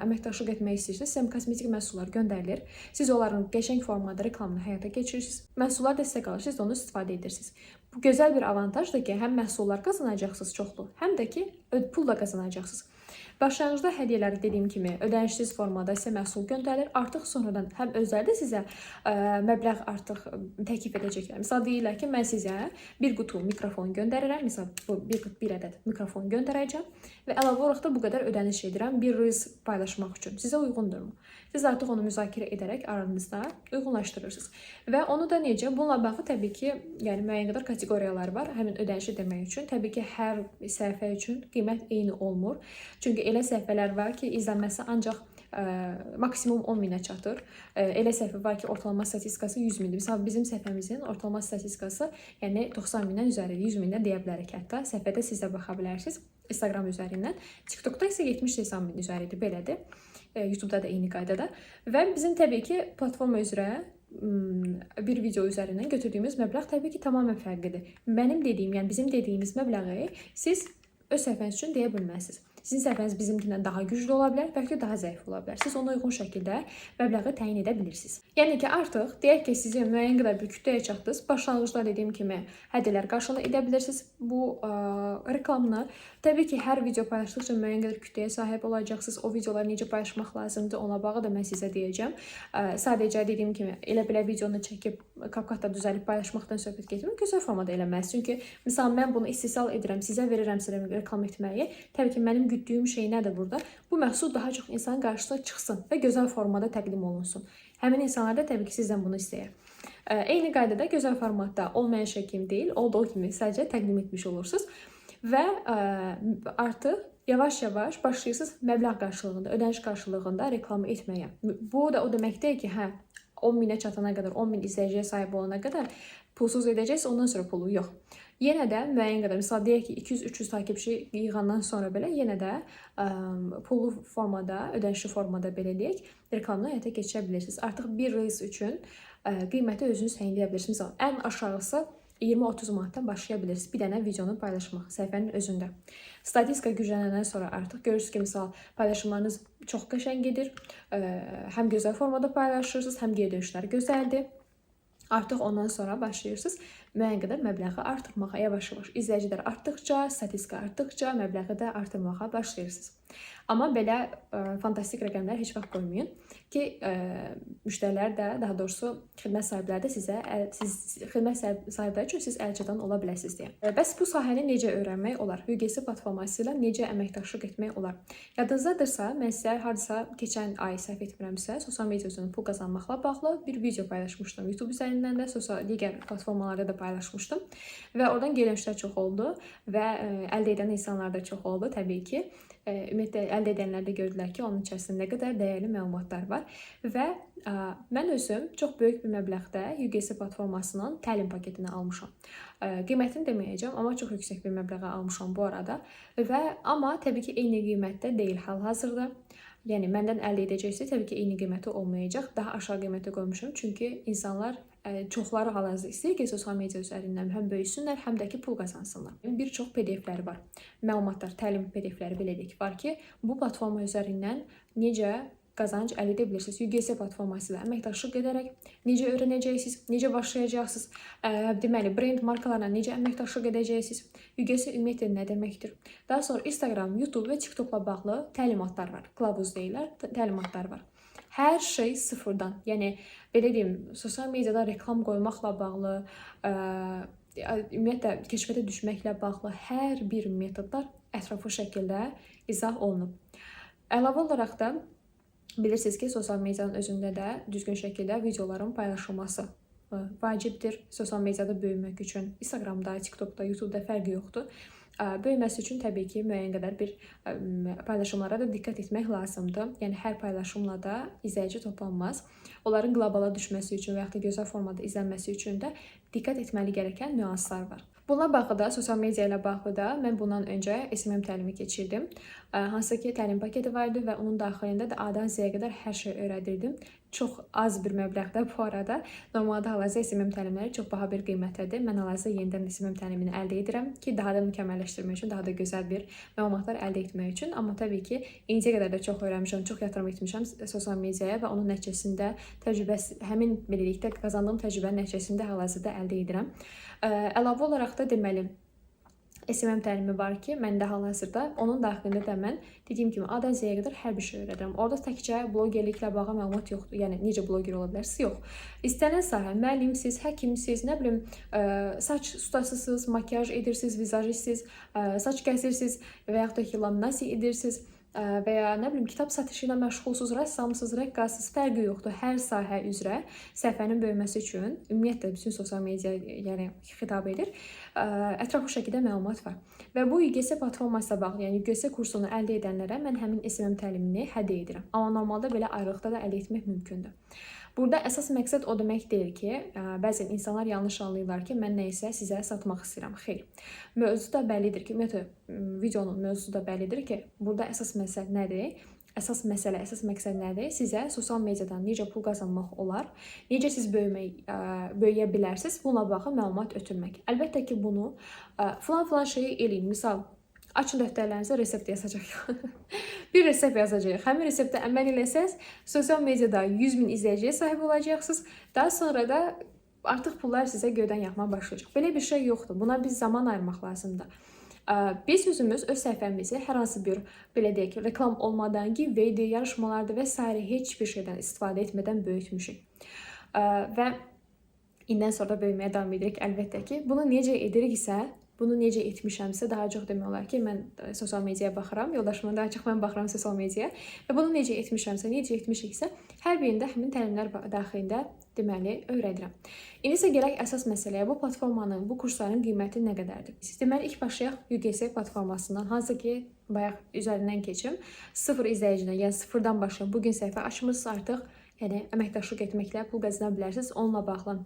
əməkdaşlıq etmək istəyirsiniz, sizə kosmetik məhsullar göndərilir. Siz onların qəşəng formada reklamını həyata keçirirsiniz. Məhsullar da sizə qalır, siz də onu istifadə edirsiniz. Bu gözəl bir avantajdır ki, həm məhsullar qazanacaqsınız çoxlu, həm də ki, pul da qazanacaqsınız. Başlanğıcda hədiyyələri dediyim kimi ödənişsiz formada sizə məhsul göndərilir. Artıq sonradan həm özləri də sizə məbləğ artıq təklif edəcəklər. Misal deyirlər ki, mən sizə bir qutu mikrofon göndərirəm. Misal bir ədəd mikrofon göndərəcəm və əlavə olaraq da bu qədər ödəniş edirəm bir reels paylaşmaq üçün. Sizə uyğundurmu? Siz artıq onu müzakirə edərək aranızda uyğunlaşdırırsınız. Və onu da necə? Bununla bağlı təbii ki, yəni müəyyən qədər kateqoriyalar var. Həmin ödənişi demək üçün. Təbii ki, hər səhifə üçün qiymət eyni olmur. Çünki elə səhifələr var ki, izlənməsi ancaq maksimum 10 minə çatır. Elə səhifə var ki, ortalama statistikası 100 mindir. Misal bizim səhifəmizin ortalama statistikası yəni 90 mindən üzəridir, 100 mindən deyə bilərik hətta. Səhifədə siz də baxa bilərsiniz Instagram üzərindən. TikTokda isə 70-80 min üzəridir, belədir. YouTube-da da eyni qaydada. Və bizim təbii ki, platforma üzrə bir video üzərindən götürdüyümüz məbləğ təbii ki, tamamilə fərqlidir. Mənim dediyim, yəni bizim dediyimiz məbləği siz öz səhifəniz üçün deyə bilməzsiniz. Sizin səhifəniz bizimkindən daha güclü ola bilər, bəlkə daha zəif ola bilər. Siz ona uyğun şəkildə məbləği təyin edə bilirsiniz. Yəni ki, artıq deyək ki, sizi müəyyən qədər bir kütləyə çatdınız. Başlanğıcda dediyim kimi hədiyyələr qarşılıq edə bilirsiniz bu reklamını. Təbii ki, hər video paylaşdıqca müəyyən qədər kütləyə sahib olacaqsınız. O videoları necə paylaşmaq lazımdır, ona bağlı da mən sizə deyəcəm. Sadəcə dediyim kimi, elə belə videonu çəkib CapCut-da düzəlib paylaşmaqdan söhbət getmir. Gözəl formada eləməz. Çünki misal mən bunu istehsal edirəm, sizə verirəm reklam etməyi. Təbii ki, mənim güddüyüm şey nədir burada? Bu məhsul daha çox insanın qarşısına çıxsın və gözəl formada təqdim olunsun. Həmin insanlar da təbii ki, sizdən bunu istəyir. Eyni qaydada gözəl formatda olmayan şey kimi deyil, olduğu kimi sadəcə təqdim etmiş olursunuz və artıq yavaş-yavaş başlayırsınız məbləğ qarşılığında, ödəniş qarşılığında reklam etməyə. Bu da o demək deyil ki, 10 minə çatana qədər, 10 min izləyiciyə sahib olana qədər pulsuz edəcəksiniz, ondan sonra pulu yox. Yenə də müəyyən qədər, misal deyək ki, 200-300 takipçi yığandan sonra belə yenə də pullu formada, ödənişli formada belə deyək, reklamdan həyata keçirə bilirsiniz. Artıq bir reels üçün qiyməti özünüz təyin edə bilirsiniz. Misal, ən aşağısı 20-30 manatdan başlaya bilirsiniz bir dənə videonu paylaşmaq səhifənin özündə. Statistika güclənəndən sonra artıq görürsünüz ki, misal paylaşımlarınız çox qəşəng gedir, həm gözəl formada paylaşırsınız, həm geri dönüşləri gözəldir. Artıq ondan sonra başlayırsınız müəyyən qədər məbləği artırmağa, yavaş-yavaş izləyicilər artdıqca, statistika artdıqca məbləği də artırmağa başlayırsınız. Amma belə fantastik rəqəmlər heç vaxt qoymayın ki, müştərilər də, daha doğrusu xidmət sahibləri də xidmət sahibləri üçün siz əlçatan ola biləsiniz deyə. Bəs bu sahəni necə öyrənmək olar? UGC platforması ilə necə əməkdaşlıq etmək olar? Yadınızdadırsa, mən sizə hardasa keçən ay səhv etmirəmsə, sosial media üzrə pul qazanmaqla bağlı bir video paylaşmışdım. YouTube üzərindən də, digər platformalarda da paylaşmışdım və oradan geri dönüşlər çox oldu və əldə edən insanlar da çox oldu təbii ki. Ümumiyyətlə əldə edənlər də gördülər ki, onun içərisində nə qədər dəyərli məlumatlar var və mən özüm çox böyük bir məbləğdə UGC platformasının təlim paketini almışam. Qiymətini deməyəcəm, amma çox yüksək bir məbləğə almışam bu arada amma təbii ki, eyni qiymətdə deyil hal-hazırda. Yəni məndən əldə edəcəksiniz, təbii ki, eyni qiyməti olmayacaq. Daha aşağı qiymətə qoymuşam, çünki insanlar çoxları hal-hazırda istəyir ki, sosial media üzərindən həm böyüsünlər, həm də ki, pul qazansınlar. Bir çox PDF-ləri var. Məlumatlar, təlim PDF-ləri belə deyək var ki, bu platforma üzərindən necə qazanc əldə edə bilirsiniz. UGC platforması ilə əməkdaşlıq edərək necə öyrənəcəksiniz, necə başlayacaqsınız, deməli, brend markalarla necə əməkdaşlıq edəcəksiniz, UGC ümumiyyətlə nə deməkdir. Daha sonra Instagram, YouTube və TikTokla bağlı təlimatlar var, kılavuz deyirlər, təlimatlar var. Hər şey sıfırdan, yəni belə deyim, sosial mediada reklam qoymaqla bağlı, ümumiyyətlə keşfətə düşməklə bağlı hər bir metodlar ətraflı şəkildə izah olunub. Əlavə olaraq da bilirsiniz ki, sosial medianın özündə də düzgün şəkildə videoların paylaşılması vacibdir. Sosial mediada böyümək üçün Instagramda, TikTokda, YouTube'da fərqi yoxdur. Böyüməsi üçün təbii ki, müəyyən qədər bir paylaşımlara da diqqət etmək lazımdır. Yəni, hər paylaşımla da izləyici toplanmaz. Onların qlobala düşməsi üçün və yaxud da gözəl formada izlənməsi üçün də diqqət etməli gərəkən nüanslar var. Bununla bağlı da, sosial media ilə bağlı da mən bundan öncə SMM təlimi keçirdim. Hansı ki, təlim paketi vardı və onun daxilində də A-dan Z-yə qədər hər şey öyrədirdim. Çox az bir məbləğdə bu arada. Normalda hal-hazırda SMM təlimləri çox baha bir qiymətdədir. Mən hal-hazırda yenidən SMM təlimini əldə edirəm ki, daha da mükəmməlləşdirmək üçün, daha da gözəl bir məlumatlar əldə etmək üçün. Amma təbii ki, indiyə qədər də çox öyrənmişəm, çox yatırım etmişəm sosial mediaya və onun nəticəsində həmin beləlikdə qazandığım təcrübənin nəticəsində hal-hazırda əldə edirəm. Əlavə olaraq da deməli, SMM təlimi var ki, məndə hal-hazırda onun daxilində də mən dediyim kimi A-dan Z-yə qədər hər bir şey öyrədirəm. Orada təkcə blogerliklə bağlı məlumat yoxdur. Yəni necə bloger ola bilərsiniz? Yox. İstənilən sahə, müəllimsiz, həkimsiz, nə bilim, saç ustasısınız, makyaj edirsiniz, vizajistsiz, saç kəsirsiniz və yaxud da ki, laminasiya edirsiniz və ya nə bilim, kitab satışı ilə məşğulsuz, rəssamsız, rəqqassız, fərqi yoxdur. Hər sahə üzrə səhifənin böyüməsi üçün ümumiyyətlə bütün sosial media xitab edir. Ətraflı şəkildə məlumat var. Və bu UGC platforması ilə bağlı, yəni UGC kursunu əldə edənlərə mən həmin SMM təlimini hədiyyə edirəm. Amma normalda belə ayrılıqda da əldə etmək mümkündür. Burada əsas məqsəd o demək deyil ki, bəzən insanlar yanlış anlayırlar ki, mən nə isə sizə satmaq istəyirəm. Xeyr. Mövzu da bəllidir ki, videonun mövzusu da bəllidir ki, burada əsas məsələ nədir? Əsas məqsəd nədir? Sizə sosial mediadan necə pul qazanmaq olar, necə siz böyüyə bilərsiniz, bununla bağlı məlumat ötürmək. Əlbəttə ki, bunu filan şeyi eləyin. Misal, açın dəftərlərinizə resept yazacaq. Bir resept yazacaq. Həmin reseptə əməl eləsəz, sosial mediada 100.000 izləyiciyə sahib olacaqsınız. Daha sonra da artıq pullar sizə göydən yağmağa başlayacaq. Belə bir şey yoxdur. Buna biz zaman ayırmaq lazımdır. Biz özümüz öz səhifəmizi hər hansı bir, belə deyək, reklam olmadan giveaway, yarışmalarda və s. heç bir şeydən istifadə etmədən böyütmüşük. Və indən sonra böyüməyə davam edirik əlbəttə ki. Bunu necə ediriksə, bunu necə etmişəmsə, daha çox demək olar ki, mən sosial mediaya baxıram, yoldaşımdan daha çox mən baxıram sosial mediaya və bunu necə etmişəmsə, necə etmişiksə, hər birində həmin təlimlər daxilində deməli öyrədirəm. İndi isə gələk əsas məsələyə. Bu platformanın, bu kursların qiyməti nə qədərdir? Deməli ilk başlayaq UGS platformasından, hansı ki, bayaq üzərindən keçim. 0 izləyicidən, yəni sıfırdan başlayın. Bu gün səhifə açmısınız artıq. Yəni əməkdaşlıq etməklə pul qazana bilərsiniz. Onunla bağlı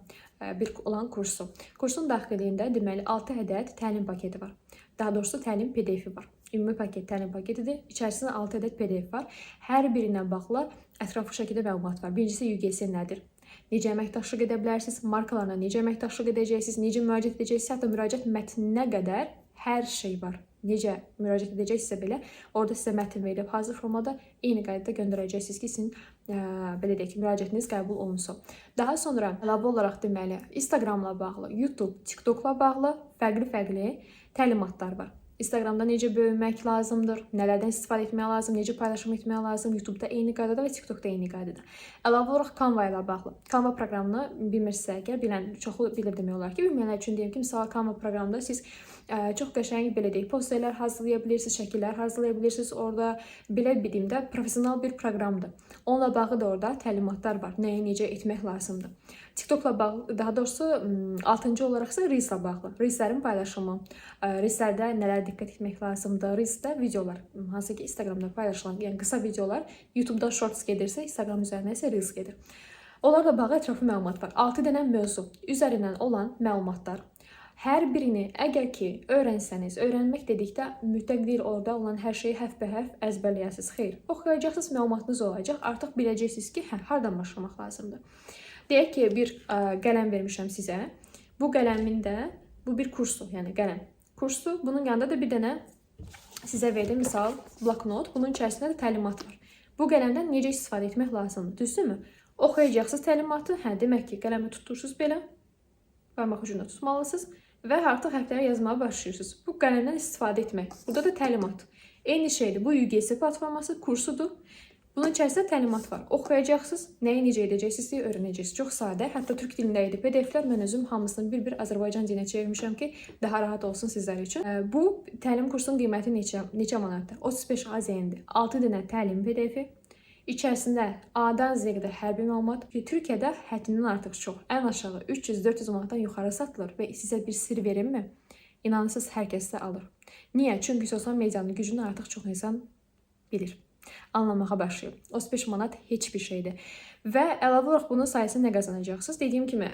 bir olan kursu. Kursun daxilində deməli 6 ədəd təlim paketi var. Daha doğrusu təlim PDF-i var. Ümumi paket təlim paketidir. İçərisində 6 ədəd PDF var. Hər birinə bağlı ətraflı şəkildə məlumat var. Birincisi UGS nədir? Necə əməkdaşlıq edə bilərsiniz? Markalarla necə əməkdaşlıq edəcəksiniz? Necə müraciət edəcəksiniz? Hətta müraciət mətninə qədər hər şey var. Necə müraciət edəcəksinizsə belə, orada sizə mətn verilib hazır formada eyni qaydada göndərəcəksiniz ki, sizin belə deyək ki, müraciətiniz qəbul olunsun. Daha sonra əlavə olaraq deməli, Instagramla bağlı, YouTube, TikTokla bağlı fərqli təlimatlar var. Instagramda necə böyümək lazımdır, nələrdən istifadə etmək lazım, necə paylaşım etmək lazım, YouTube'da eyni qaydada və TikTok'da eyni qaydada. Əlavə olaraq Canva ilə bağlı. Canva proqramını bilmirsinizsə əgər, bilən çoxu bilir demək olar ki, bilməyənlər üçün deyim ki, misal Canva proqramında siz çox qəşəng belə deyək, posterlər hazırlaya bilirsiniz, şəkillər hazırlaya bilirsiniz. Orada belə bildim də professional bir proqramdır. Onunla bağlı da orada təlimatlar var. Nəyi necə etmək lazımdır. TikTok'la bağlı, daha doğrusu 6-cı olaraqsa Reels'la bağlı. Reels'lərin paylaşımı, Reels'lərdə nələr diqqət etmək lazımdır. Reels'də videolar, hansı ki Instagramda paylaşılan, yəni qısa videolar, YouTube'da Shorts gedirsə, Instagram üzərinə isə Reels gedir. Onlarla bağlı ətraflı məlumat var. 6 dənə mövzu üzərindən olan məlumatlar. Hər birini əgər ki öyrənsəniz, öyrənmək dedikdə mütləq deyil orada olan hər şeyi həf-bəhəf əzbərləyəsiniz. Xeyr, oxuyacaqsınız, məlumatınız olacaq. Artıq biləcəksiniz ki, hardan başlamaq lazımdır. Deyək ki, bir qələm vermişəm sizə. Bu qələmin də, bu bir kursdur, yəni qələm. Kursdur, bunun yanında da bir dənə sizə verdim, misal, bloknot. Bunun içərisində də təlimat var. Bu qələmdən necə istifadə etmək lazımdır, düzdürmü? Oxuyacaqsınız təlimatı, demək ki, qələmi tutursunuz belə, barmaq ucunda tutmalısınız. Və artıq hərfləri yazmağa başlayırsınız. Bu qələmdən istifadə etmək. Burada da təlimat. Eyni şeydir. Bu UGS platforması kursudur. Bunun içərisində təlimat var. Oxuyacaqsınız, nəyi necə edəcəksiniz deyə öyrənəcəksiniz. Çox sadə. Hətta türk dilində idi PDF-lər. Mən özüm hamısını bir-bir Azərbaycan dilinə çevirmişəm ki, daha rahat olsun sizlər üçün. Bu təlim kursunun qiyməti neçə manatdır? 35 AZN-dir. 6 dənə təlim PDF-i. İçərisində A-dan Z-ə qədər hər bir məlumat ki, Türkiyədə həddindən artıq çox, ən aşağı 300-400 manatdan yuxarı satılır və sizə bir sir verimmi? İnanırsınız, hər kəs də alır. Niyə? Çünki sosial medianın gücünü artıq çox insan bilir. Anlamağa başlayır. 35 manat heç bir şeydir. Və əlavə olaraq bunun sayəsində nə qazanacaqsınız? Dediyim kimi,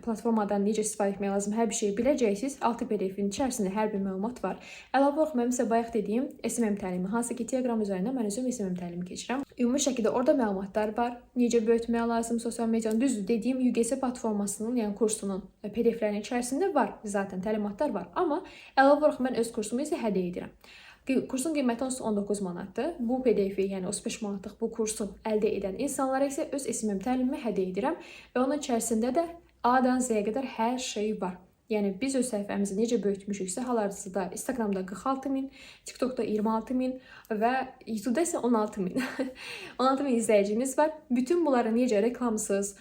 platformadan necə istifadə etmək lazım, hər bir şeyi biləcəksiniz. 6 PDF-in içərisində hər bir məlumat var. Əlavə olaraq mən sizə bayaq dediyim SMM təlimi, hansı ki Telegram üzərindən mən özüm SMM təlimi keçirəm. Ümumi şəkildə orada məlumatlar var. Necə böyütmək lazım sosial medianı. Düzdür, dediyim UGS platformasının, yəni kursunun PDF-lərinin içərisində var. Zaten təlimatlar var. Amma əlavə olaraq mən öz kursumu isə hədiyyə edirəm. Kursun qiyməti 19 manatdır. Bu PDF-i, yəni 35 manatlıq bu kursu əldə edən insanlara isə öz SMM təlimimi hədiyyə edirəm və onun içərisində də A-dan Z-yə qədər hər şey var. Yəni biz öz səhifəmizi necə böyütmüşüksə, hal-hazırda Instagramda 46.000, TikTokda 26.000 və YouTube'da isə 16.000. 16.000 izləyicimiz var. Bütün bunları necə reklamsız,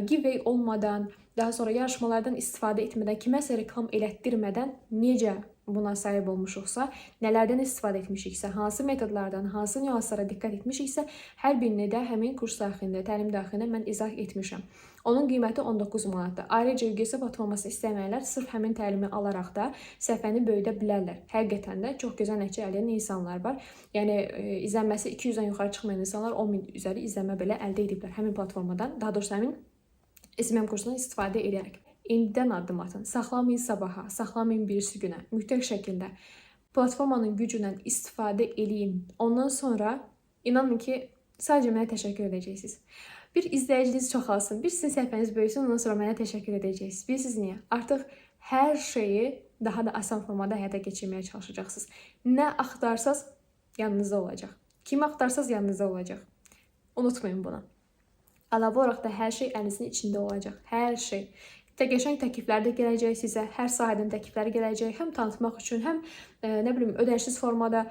giveaway olmadan, daha sonra yarışmalardan istifadə etmədən, kiməsə reklam elətdirmədən necə buna sahib olmuşuqsa, nələrdən istifadə etmişiksə, hansı metodlardan, hansı nüanslara diqqət etmişiksə, hər birini də həmin kurs daxilində, təlim daxilində mən izah etmişəm. Onun qiyməti 19 manatdır. Ayrıca UGS platforması istəməyənlər sırf həmin təlimi alaraq da səhifəni böyüdə bilərlər. Həqiqətən də çox gözəl nəticə əldə edən insanlar var. Yəni izlənməsi 200-dən yuxarı çıxmayan insanlar 10.000 üzəri izlənmə belə əldə ediblər həmin platformadan, daha doğrusu həmin SMM kursundan istifadə edərək. İndidən addım atın. Saxlamayın sabaha, saxlamayın birisi günə. Mütləq şəkildə platformanın gücündən istifadə eləyin. Ondan sonra inanın ki, sadəcə mənə təşəkkür edəcəksiniz. Bir izləyiciniz çoxalsın, bir sizin səhifəniz böyüsün, ondan sonra mənə təşəkkür edəcəksiniz. Bilirsiniz niyə? Artıq hər şeyi daha da asan formada həyata keçirməyə çalışacaqsınız. Nə axtarsaz yanınızda olacaq. Kimi axtarsaz yanınızda olacaq. Unutmayın bunu. Əlavə olaraq da hər şey əlinizin içində olacaq. Hər şey. Qəşəng təkliflər də gələcək sizə, hər sahədən təkliflər gələcək, həm tanıtmaq üçün, həm ödənişsiz formada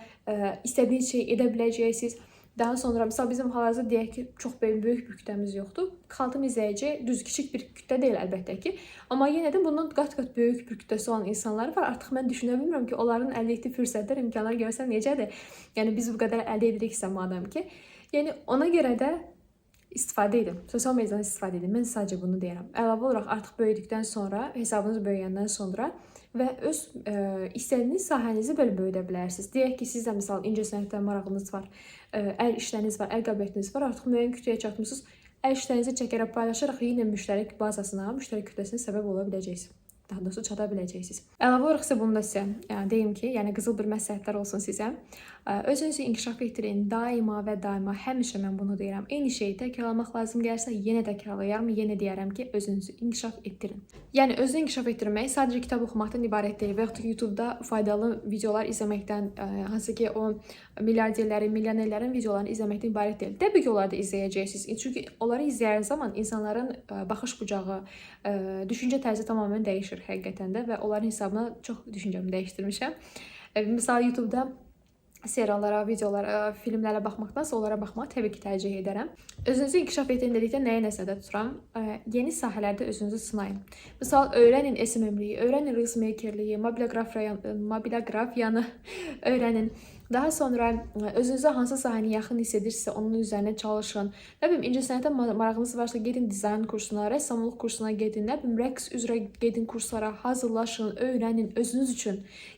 istədiyiniz şeyi edə biləcəksiniz. Daha sonra məsəl bizim hal-hazırda deyək ki, çox böyük bir kütləmiz yoxdur. Xaltım izləyici düz kiçik bir kütlə deyil əlbəttə ki, amma yenə də bundan qat-qat böyük bir kütləsi olan insanlar var. Artıq mən düşünə bilmirəm ki, onların əldə etdiyi fürsətlər, imkanlar görsən necədir? Yəni biz bu qədər əldə ediriksə madam ki, yəni ona görə də istifadə edin. Sosial mediadan istifadə edin. Mən sadəcə bunu deyirəm. Əlavə olaraq artıq böyüdükdən sonra, hesabınız böyüyəndən sonra və öz istədiyiniz sahənizi belə böyüdə bilərsiniz. Deyək ki, sizdə məsəl incəsənətə marağınız var, əl işləriniz var, əl qabiliyyətiniz var, artıq müəyyən kütləyə çatmısınız. Əl işlərinizi çəkərək paylaşaraq yenə müştəri bazasına, müştəri kütləsinə səbəb ola biləcəksiniz. Daha doğrusu çata biləcəksiniz. Əlavə olaraq isə bunu da sizə deyim ki, yəni qızıl bir məsləhətlər olsun sizə. Özünüzü inkişaf etdirin. Daima və daima həmişə mən bunu deyirəm. Eyni şeyi təkrarlamaq lazım gəlsə, yenə təkrarlayaram, yenə deyərəm ki, özünüzü inkişaf etdirin. Yəni özünü inkişaf etdirmək sadəcə kitab oxumaqdan ibarət deyil və yaxud da YouTube-da faydalı videolar izləməkdən, hansı ki o milyarderlərin, milyonerlərin videolarını izləməkdən ibarət deyil. Təbii ki, onları da izləyəcəksiniz. Çünki onları izləyən zaman insanların baxış bucağı, düşüncə tərzi tamamilə dəyişir həqiqətən də və onların hesabına çox düşüncəmi dəyişdirmişəm. Məsələn, YouTube-da seriallara, videolara, filmlərə baxmaqdansa onlara baxmağı təbii ki, tərcih edərəm. Özünüzü inkişaf etdirin dedikdə nəyə nəzərdə tuturam? Yeni sahələrdə özünüzü sınayın. Məsəl, öyrənin SMM-liyi, öyrənin Reels makerliyi, mobiloqrafiyanı öyrənin. Daha sonra özünüzə hansı sahəni yaxın hiss edirsə, onun üzərində çalışın. Nə bilim, incəsənətə marağınız varsa, gedin dizayn kursuna, rəssamlıq kursuna gedin, nə bilim, rəqs üzrə gedin kurslara, hazırlaşın, öyrənin özünüz üçün.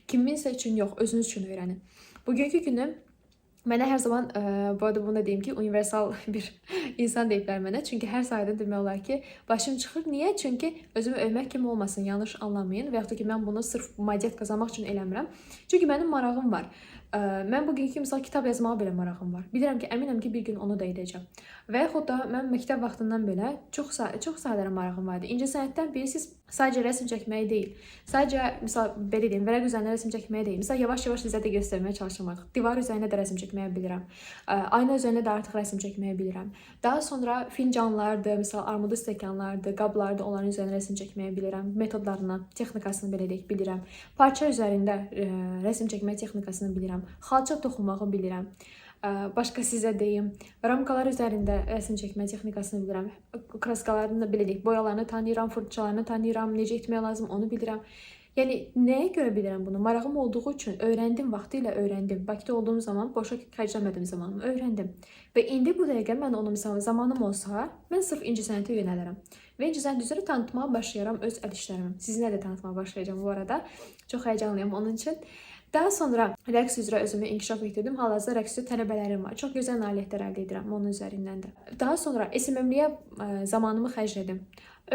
Kiminsə üçün yox, özünüz üçün öyrənin. Bugünkü günüm mənə hər zaman, bu arada bunu da deyim ki, universal bir insan deyiblər mənə. Çünki hər sahədə demək olar ki, başım çıxır. Niyə? Çünki özümü övmək kimi olmasın, yanlış anlamayın. Və yaxud da ki, mən bunu sırf madiyyət qazanmaq üçün eləmirəm. Çünki mənim marağım var. Mən bugünkü misal kitab yazmağa belə marağım var. Bilirəm ki, əminəm ki, bir gün onu da edəcəm. Və yaxud da mən məktəb vaxtından belə çox sahələrə marağım vardı. İncəsənətdən bilirsiniz, sadəcə rəsm çəkməyi deyil. Sadəcə, misal, belə deyim, vərəq üzərində rəsm çəkməyi deyil. Misal, yavaş-yavaş sizə də göstərməyə çalışıram artıq. Divar üzərində də rəsm çəkməyi bilirəm. Ayna üzərində də artıq rəsm çəkməyi bilirəm. Daha sonra fincanlardır, misal, armudlu stəkanlardır, qablardır, onların üzərində rəsm çəkməyi bilirəm. Metodlarını, texnikasını belə deyək, bilirəm. Parça üzərində rəsm çəkmək texnikasını bilirəm. Xalça toxumağı bilirəm. Başqa sizə deyim, ramkalar üzərində rəsm çəkmə texnikasını bilirəm. Kraskalarını da belə deyək, boyalarını tanıyıram, fırçalarını tanıyıram, necə etmək lazım onu bilirəm. Yəni nəyə görə bilirəm bunu? Marağım olduğu üçün öyrəndim, vaxtilə öyrəndim. Bakıda olduğum zaman boşa xərcləmədim zamanımı, öyrəndim. Və indi bu dəqiqə mən onu məsələn zamanım olsa, mən sırf incəsənətə yönələrəm. Və incəsənət üzrə tanıtmağa başlayaram öz əl işlərimi. Sizinlə də tanıtmağa başlayacağam bu arada. Çox həyəcanlıyam onun üçün. Daha sonra rəqs üzrə özümü inkişaf etdirdim. Hal-hazırda rəqs üzrə tələbələrim var. Çox gözəl nailiyyətlər əldə edirəm onun üzərindən də. Daha sonra SMM-liyə zamanımı xərclədim.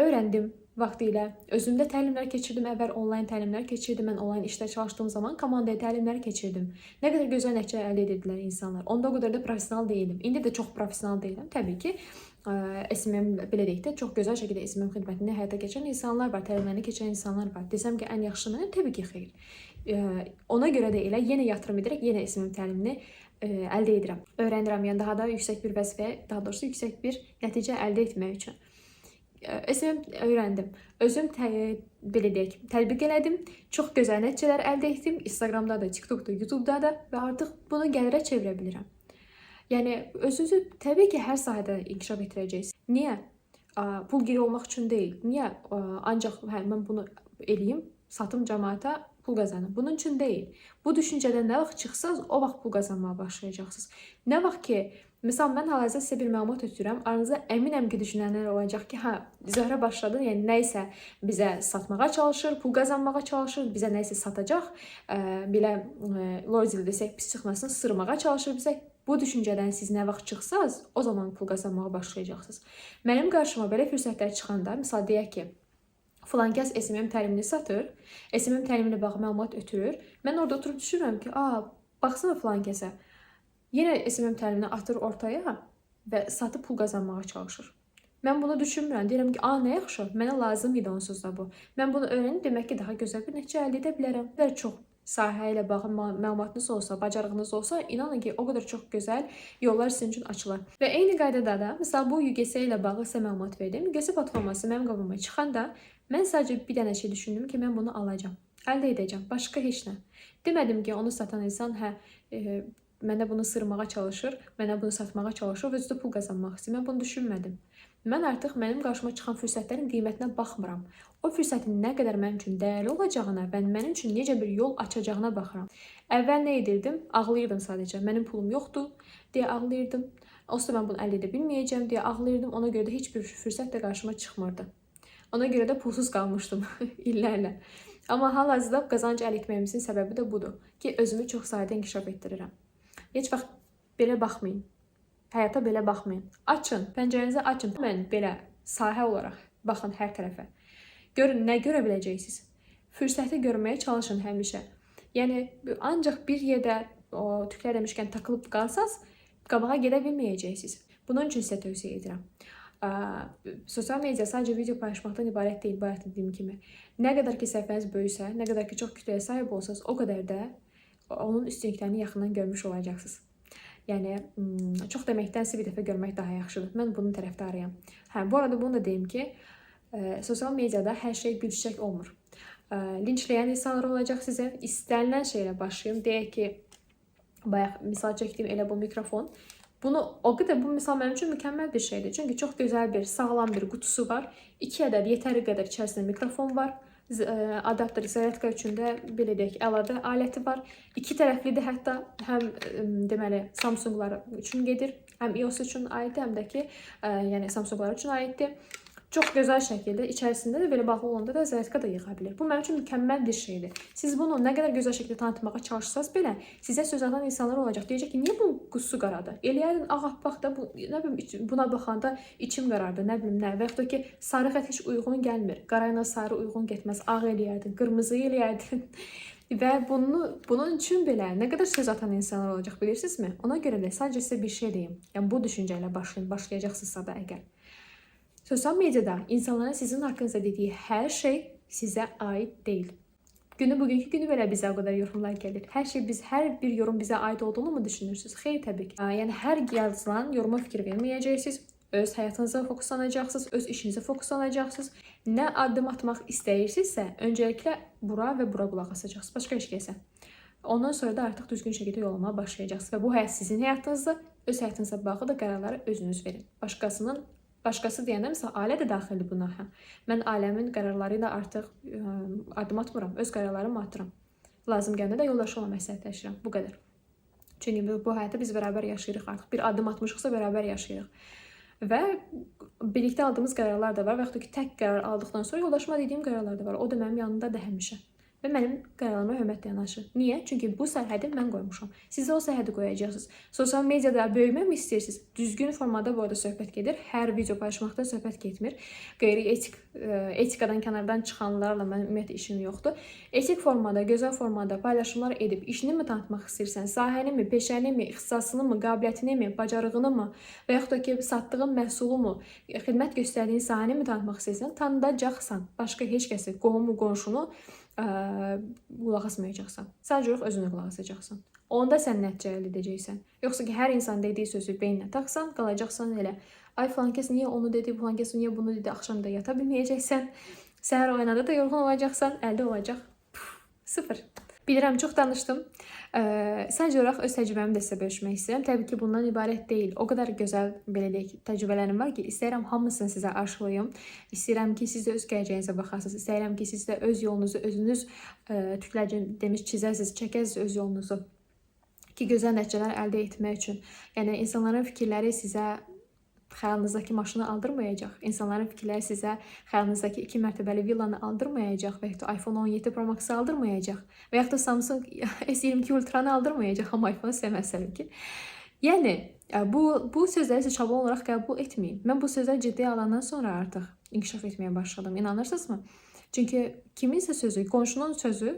Öyrəndim vaxtilə. Özümdə təlimlər keçirdim. Əvvəl onlayn təlimlər keçirdim. Mən onlayn işdə çalışdığım zaman komandaya təlimlər keçirdim. Nə qədər gözəl nəticə əldə edirdilər insanlar. Onda o qədər də professional deyildim. İndi də çox professional deyiləm. Təbii ki, SMM belə deyək də çox gözəl şəkildə SMM xidmətini həyata keçirən insanlar var, təlimlərini keçirən insanlar var. Desəm ki, ən yaxşı mənim, təbii ki, xeyr. Ona görə də elə yenə yatırım edərək yenə SMM təlimini əldə edirəm. Öyrənirəm, yəni daha da yüksək bir vəzifəyə, daha doğrusu yüksək bir nəticə əldə etmək üçün. SMM öyrəndim. Özüm belə deyək, tətbiq elədim. Çox gözəl nəticələr əldə etdim. Instagramda da, TikTokda, YouTube'da da və artıq bunu gəlirə çevirə bilirəm. Yəni özünüzü təbii ki, hər sahədə inkişaf etdirəcəksiniz. Niyə? Pul giri olmaq üçün deyil. Niyə? Ancaq mən bunu eləyim, satım cəmaata, pul qazanın. Bunun üçün deyil. Bu düşüncədən nə vaxt çıxsaz, o vaxt pul qazanmağa başlayacaqsınız. Nə vaxt ki, misal mən hal-hazırda sizə bir məlumat ötürürəm, aranızda əminəm ki, düşünənlər olacaq ki, Zöhrə başladı, yəni nə isə bizə satmağa çalışır, pul qazanmağa çalışır, bizə nə isə satacaq, belə lozil desək, pis çıxmasını sırmağa çalışır bizə. Bu düşüncədən siz nə vaxt çıxsaz, o zaman pul qazanmağa başlayacaqsınız. Mənim qarşıma belə fürsətlər çıxanda, misal deyək ki, filan kəs SMM təlimini satır, SMM təlimini bağlı məlumat ötürür. Mən orada oturub düşünürəm ki, baxsana filan kəsə. Yenə SMM təlimini atır ortaya və satıb pul qazanmağa çalışır. Mən bunu düşünmürəm. Deyirəm ki, nə yaxşı, mənə lazım idi onsuz da bu. Mən bunu öyrənib, demək ki, daha gözəl bir nəticə əldə edə bilərəm. Və çox sahə ilə bağlı məlumatınız olsa, bacarığınız olsa, inanın ki, o qədər çox gözəl yollar sizin üçün açılar. Və eyni qaydada da, məsələn, bu UGS ilə bağlı sizə məlumat verdim. UGS platforması mənim qabıma çıxanda, mən sadəcə bir dənə şey düşündüm ki, mən bunu alacağam, əldə edəcəm, başqa heç nə. Demədim ki, onu satan insan, mənə bunu sırmağa çalışır, mənə bunu satmağa çalışır və özü də pul qazanmaq istəyir. Mən bunu düşünmədim. Mən artıq mənim qarşıma çıxan fürsətlərin qiymətinə baxmıram. O fürsətin nə qədər mənim üçün dəyərli olacağına və mənim üçün necə bir yol açacağına baxıram. Əvvəl nə edirdim? Ağlayırdım sadəcə. Mənim pulum yoxdur deyə ağlayırdım. Onsuz da mən bunu əldə edə bilməyəcəm deyə ağlayırdım. Ona görə də heç bir fürsət də qarşıma çıxmırdı. Ona görə də pulsuz qalmışdım illərlə. Amma hal-hazırda qazanc əldə etməyimizin səbəbi də budur ki, özümü çox sayda inkişaf etdirirəm. Heç vaxt belə baxmayın. Həyata belə baxmayın. Açın, pəncərənizi açın. Mən belə sahə olaraq baxın hər tərəfə. Görün, nə görə biləcəksiniz? Fürsəti görməyə çalışın həmişə. Yəni, ancaq bir yerdə tüklər demişkən takılıb qalsaz, qabağa gedə bilməyəcəksiniz. Bunun üçün sizə tövsiyə edirəm. Sosial media sadəcə video paylaşmaqdan ibarət deyil, bayaq dediyim kimi. Nə qədər ki, səhifəniz böyüsə, nə qədər ki, çox kütləyə sahib olsanız, o qədər də onun üstünlüklərini yaxından görmüş olacaqsınız. Yəni, çox deməkdənsə bir dəfə görmək daha yaxşıdır. Mən bunun tərəfdarıyam. Bu arada bunu da deyim ki, sosial mediada hər şey gülçiçək olmur. Linçləyən insanlar olacaq sizə. İstənilən şeylə başlayım. Deyək ki, bayaq misal çəkdiyim elə bu mikrofon. Bu misal mənim üçün mükəmməl bir şeydir. Çünki çox gözəl bir, sağlam bir qutusu var. 2 ədəd yetəri qədər içərisində mikrofon var. Adapter, zərətka üçün də belə deyək, əlavə aləti var. 2 tərəflidir, hətta həm deməli Samsunglar üçün gedir, həm iOS üçün aiddir, həm də ki, yəni Samsunglar üçün aiddir. Çox gözəl şəkildə içərisində də belə bağlı olanda da zərətka da yığa bilir. Bu mənim üçün mükəmməl bir şeydir. Siz bunu nə qədər gözəl şəkildə tanıtmağa çalışsanız belə, sizə söz atan insanlar olacaq. Deyəcək ki, niyə bu qutusu qaradır? Eləyərdin ağappaq da, nə bilim, buna baxanda içim qarardı, nə bilim nə. Və yaxud da ki, sarı xət heç uyğun gəlmir. Qara ilə sarı uyğun getməz. Ağ eləyərdin, qırmızı eləyərdin. Və bunun üçün belə nə qədər söz atan insanlar olacaq bilirsinizmi? Ona görə də sadəcə sizə bir şey deyim. Yəni bu düşüncə ilə başlayacaqsınızsa da əgər. Sosial mediada insanların sizin haqqınızda dediyi hər şey sizə aid deyil. Bugünkü günü belə bizə o qədər yorumlar gəlir. Hər bir yorum bizə aid olduğunu mu düşünürsünüz? Xeyr, təbii ki. Yəni hər yazılan yoruma fikir verməyəcəksiniz. Öz həyatınıza fokuslanacaqsınız, öz işinizə fokuslanacaqsınız. Nə addım atmaq istəyirsinizsə, öncəliklə bura və bura qulaq asacaqsınız. Başqa heç kəsə. Ondan sonra da artıq düzgün şəkildə yol almağa başlayacaqsınız. Və bu həyat sizin həyatınızda, öz həyatınıza bağlı da qərarları özünüz verin. Başqası deyəndə, məsələn, ailə də daxildir buna. Mən ailəmin qərarları ilə artıq addım atmıram, öz qərarlarımı atıram. Lazım gəndə də yoldaşı olan məsləhətləşirəm, bu qədər. Çünki bu həyatı biz bərabər yaşayırıq artıq. Bir addım atmışıqsa bərabər yaşayırıq. Və birlikdə aldığımız qərarlar da var və yaxud da ki, tək qərar aldıqdan sonra yoldaşıma dediyim qərarlar da var. O da mənim yanımdadır həmişə. Və mənim qərarlarıma hörmətlə yanaşır. Niyə? Çünki bu sərhədi mən qoymuşam. Siz də o sərhədi qoyacaqsınız. Sosial mediada böyümək mi istəyirsiniz? Düzgün formada bu arada söhbət gedir. Hər video paylaşmaqda söhbət getmir. Etikadan kənardan çıxanlarla mən ümumiyyətlə işim yoxdur. Etik formada, gözəl formada paylaşımlar edib işini mi tanıtmaq istəyirsən? Sahəni mi, peşəni mi, ixtisasını mı, qabiliyyətini mi, bacarığını mı və yaxud da ki, satdığın məhsulu mu, xidmət göstərdiyin sahəni mi tanıtmaq istəyirsən? Tanıdacaqsan. Başqa heç kəsi, qohumu, qonşunu qulaq asmayacaqsan. Sadəcə özünə qulaq asacaqsan. Onda sən nəticə əldə edəcəksən. Yoxsa ki, hər insan dediyi sözü beyninə taxsan, qalacaqsan elə. Ay falan kəs niyə onu dedi, falan kəs niyə bunu dedi, axşam da yata bilməyəcəksən. Səhər oyananda da yorğun olacaqsan, əldə olacaq. Sıfır. Bilirəm, çox danışdım. Sadəcə olaraq öz təcrübəmi də sizə bölüşmək istəyirəm. Təbii ki, bundan ibarət deyil. O qədər gözəl, belə deyək, təcrübələrim var ki, istəyirəm hamısını sizə aşılayım. İstəyirəm ki, siz də öz gələcəyinizə baxasınız. İstəyirəm ki, siz də öz yolunuzu özünüz demiş çizəsiniz, çəkəsiniz öz yolunuzu. Ki, gözəl nəticələr əldə etmək üçün. Yəni, insanların fikirləri sizə xəyalınızdakı maşını aldırmayacaq. İnsanların fikirləri sizə xəyalınızdakı 2 mərtəbəli villanı aldırmayacaq və yaxud da iPhone 17 Pro Max-ı aldırmayacaq və yaxud da Samsung S22 Ultra-nı aldırmayacaq, amma iPhone sevməzsəm ki. Yəni, bu sözləri siz çabuk olaraq qəbul etməyin. Mən bu sözləri ciddiyə alandan sonra artıq inkişaf etməyə başladım. İnanırsınızmı? Çünki kiminsə sözü, qonşunun sözü,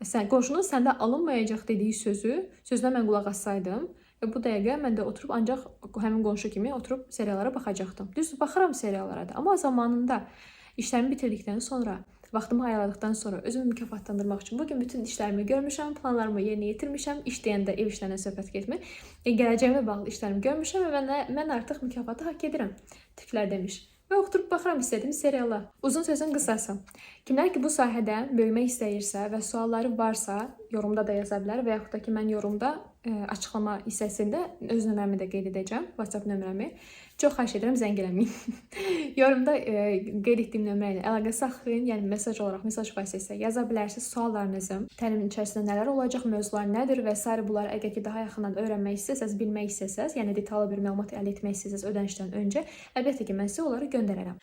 qonşunun səndə alınmayacaq dediyi sözünə mən qulaq assaydım, və bu dəqiqə mən də oturub ancaq həmin qonşu kimi oturub seriallara baxacaqdım. Düzdür, baxıram seriallara da. Amma zamanında işlərimi bitirdikdən sonra, vaxtımı ayarladıqdan sonra özümü mükafatlandırmaq üçün bugün bütün işlərimi görmüşəm, planlarımı yerinə yetirmişəm, iş deyəndə ev işlərindən söhbət getmir. Gələcəyimlə bağlı işlərimi görmüşəm və mən artıq mükafatı haqq edirəm. Türklər demiş, və oturub baxıram istədiyim seriala. Uzun sözün qısası. Kimlər ki bu sahədə böyümək istəyirsə və sualları varsa, yorumda da yaza bilər və yaxud da ki mən yorumda açıqlama hissəsində öz nömrəmi də qeyd edəcəm, WhatsApp nömrəmi. Çox xahiş edirəm zəng eləməyin. Yorumda qeyd etdiyim nömrə ilə əlaqə saxlayın, yəni mesaj olaraq, mesaj vasitəsilə yaza bilərsiniz suallarınızı. Təlimin içərisində nələr olacaq, mövzular nədir və s. bunları əgər ki daha yaxından öyrənmək istəsəz, bilmək istəsəz, yəni detallı bir məlumat əldə etmək istəsəz ödənişdən öncə, əlbəttə ki mən sizə onları göndərərəm.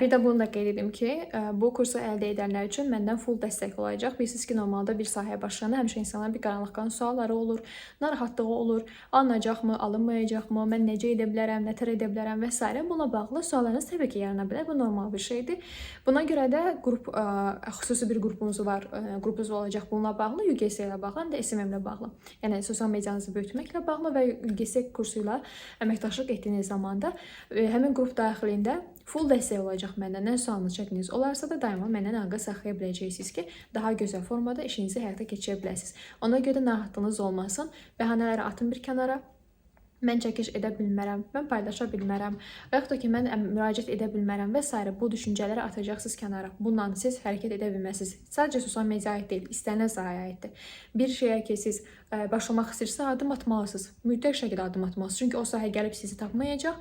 Bir də bunu da qeyd edim ki, bu kursu əldə edənlər üçün məndən full dəstək olacaq. Bilirsiniz ki, normalda bir sahəyə başlayanda həmişə insanların bir qaranlıqdan sualları olur, narahatlığı olur, alınacaqmı, alınmayacaqmı, mən necə edə bilərəm, nətər edə bilərəm və s. Buna bağlı suallarınız təbii ki yarana bilər. Bu normal bir şeydir. Buna görə də xüsusi bir qrupunuz var, qrupunuz olacaq bununla bağlı, UGS ilə bağlı, həm də SMM ilə bağlı. Yəni sosial medianızı böyütməklə bağlı və UGS kursu ilə əməkdaşlıq etdiyiniz zamanda həmin qrup daxilində full dəstək olacaq məndən. Nə sualınız, çətininiz olarsa da daima məndən əlaqə saxlaya biləcəksiniz ki, daha gözəl formada işinizi həyata keçirə biləsiniz. Ona görə də narahatlığınız olmasın, bəhanələri atın bir kənara. Mən çəkiş edə bilmərəm, mən paylaşa bilmərəm və yaxud da ki, mən müraciət edə bilmərəm və s. bu düşüncələri atacaqsınız kənara. Bundan siz hərəkət edə bilməsiniz. Sadəcə sosial media aid deyil, istənilən sahəyə aiddir. Bir şeyə ki, siz başlamaq istəyirsə, adım atmalısınız. Mütləq şəkildə adım atmalısınız. Çünki o sahə gəlib sizi tapmayacaq.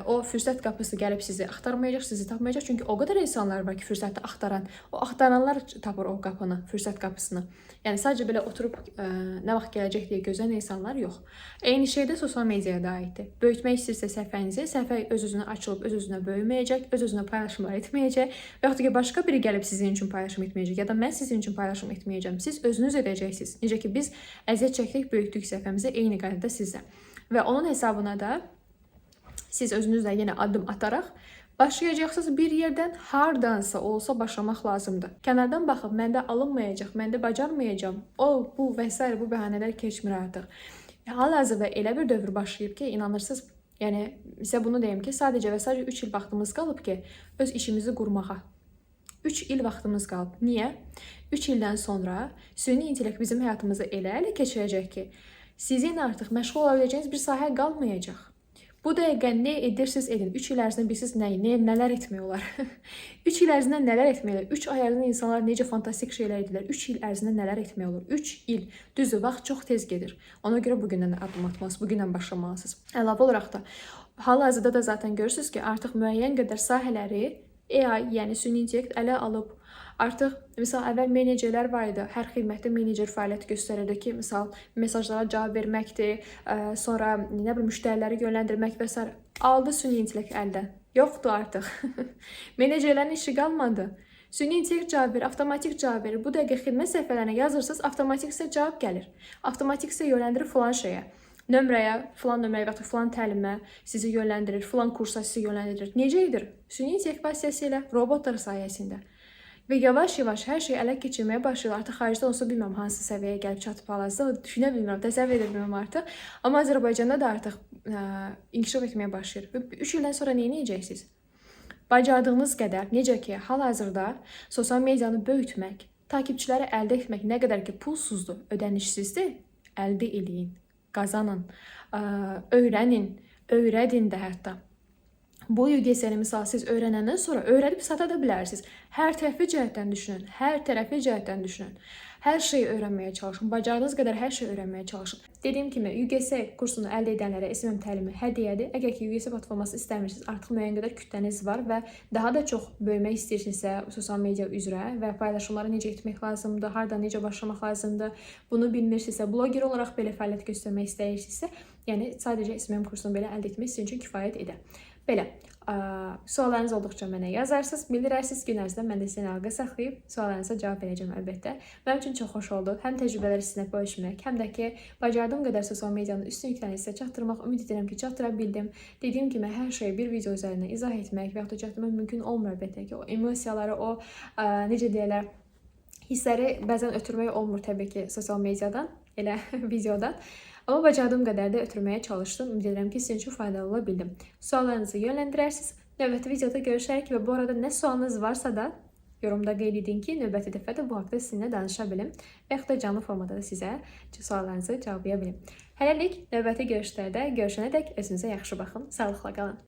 O fürsət qapısı gəlib sizi axtarmayacaq, sizi tapmayacaq. Çünki o qədər insanlar var ki, fürsəti axtaran. O axtaranlar tapır o qapını, fürsət qapısını. Yəni sadəcə belə oturub nə vaxt gələcək deyə gözləyən insanlar yox. Eyni şey də sosial mediaya da aiddir. Böyütmək istəyirsə səhifənizi, səhifə öz-özünə açılıb, öz-özünə böyüməyəcək, öz-özünə paylaşımlar etməyəcək və yaxud da ki, başqa biri gəlib sizin üçün paylaşım etməyəcək ya da mən sizin üçün paylaşım etməyəcəm. Siz özünüz edəcəksiniz. Necə ki, biz əziyyət çəkdik, böyütdük səhifəmizi eyni qaydada sizlə. Və onun hesabına da siz özünüzlə yenə addım ataraq başlayacaqsınız bir yerdən, hardansa olsa başlamaq lazımdır. Kənardan baxıb, məndə alınmayacaq, məndə bacarmayacam, bu və s. bu bəhanələr keçmir artıq. Hal-hazırda elə bir dövr başlayıb ki, inanırsınız, yəni sizə bunu deyim ki, sadəcə və sadəcə 3 il vaxtımız qalıb ki, öz işimizi qurmağa. 3 il vaxtımız qalıb. Niyə? 3 ildən sonra süni intellekt bizim həyatımızı elə keçirəcək ki, sizin artıq məşğul ola biləcəyiniz bir sahə qalmayacaq. Bu dəqiqə nə edirsiniz edin. 3 il ərzində bilirsiniz nələr etmək olar. 3 il ərzində nələr etmək olar. 3 ay ərzində insanlar necə fantastik şeylər edirlər. 3 il ərzində nələr etmək olur. 3 il. Düzdür, vaxt çox tez gedir. Ona görə bugündən addım atmalısınız, bugündən başlamalısınız. Əlavə olaraq da hal-hazırda da zaten görürsünüz ki, artıq müəyyən qədər sahələri AI, yəni süni intellekt ələ alıb. Artıq, misal, əvvəl menecerlər var idi. Hər xidmətdə menecer fəaliyyət göstərirdi ki, misal, mesajlara cavab verməkdir, sonra müştəriləri yönləndirmək və s. Aldı süni intellekt əldən. Yoxdur artıq. Menecerlərin işi qalmadı. Süni intellekt cavab verir, avtomatik cavab verir. Bu dəqiqə xidmət səhifələrinə yazırsınız, avtomatik isə cavab gəlir. Avtomatik isə yönləndirir filan şeyə. Nömrəyə, filan və filan təlimə sizi yönləndirir, filan kursa sizi yönləndirir. Necə edir? Süni intellekt vasitəsilə, robotlar sayəsində. Və yavaş-yavaş hər şey ələ keçirməyə başlayır. Artıq xaricdə olsa bilmirəm hansı səviyyəyə gəlib çatıb hal-hazırda, düşünə bilmirəm, təsəvvür edə bilmirəm artıq. Amma Azərbaycanda da artıq inkişaf etməyə başlayır. Və 3 ildən sonra nə edəcəksiniz? Bacardığınız qədər, necə ki, hal-hazırda sosial medianı böyütmək, takipçiləri əldə etmək nə qədər ki pulsuzdur, ödənişsizdir, əldə eləyin, qazanın, öyrənin, öyrədin də hətta. Bu UGS-ni misal siz öyrənəndən sonra öyrədib sata da bilərsiniz. Hər tərəfi cəhətdən düşünün. Hər tərəfi cəhətdən düşünün. Hər şeyi öyrənməyə çalışın. Bacardığınız qədər hər şeyi öyrənməyə çalışın. Dediyim kimi, UGS kursunu əldə edənlərə SMM təlimi hədiyyədir. Əgər ki, UGS platforması istəmirsiniz, artıq müəyyən qədər kütləniz var və daha da çox böyümək istəyirsinizsə sosial media üzrə və paylaşımları necə etmək lazımdır, harda necə başlamaq lazımdır, bunu bilmirsinizsə, bloger olaraq belə fəaliyyət göstərmək istəyirsinizsə, yəni sadəcə SMM kursunu belə əldə etmək sizin üçün kifayət edir. Belə, suallarınız olduqca mənə yazarsınız, bildirərsiniz, gün ərzində mən də sizin əlaqə saxlayıb suallarınıza cavab verəcəm əlbəttə. Mənim üçün çox xoş oldu. Həm təcrübələri sizinlə bölüşmək, həm də ki, bacardığım qədər sosial medianın üstünlüklərini sizə çatdırmaq ümid edirəm ki, çatdıra bildim. Dediyim kimi, hər şeyi bir video üzərindən izah etmək və yaxud da çatdırmaq mümkün olmur əlbəttə ki, o emosiyaları, o necə deyirlər, hissləri bəzən ötürmək olmur təbii ki, sosial mediadan, elə videodan. Amma bacardığım qədər də ötürməyə çalışdım. Ümid edirəm ki, sizin üçün faydalı ola bildim. Suallarınızı yönləndirərsiniz. Növbəti videoda görüşərək və bu arada nə sualınız varsa da yorumda qeyd edin ki, növbəti dəfə bu haqda sizinlə danışa bilim və yaxud da canlı formada da sizə suallarınızı cavablaya bilim. Hələlik növbəti görüşlərdə görüşənədək özünüzə yaxşı baxın, sağlıqla qalın.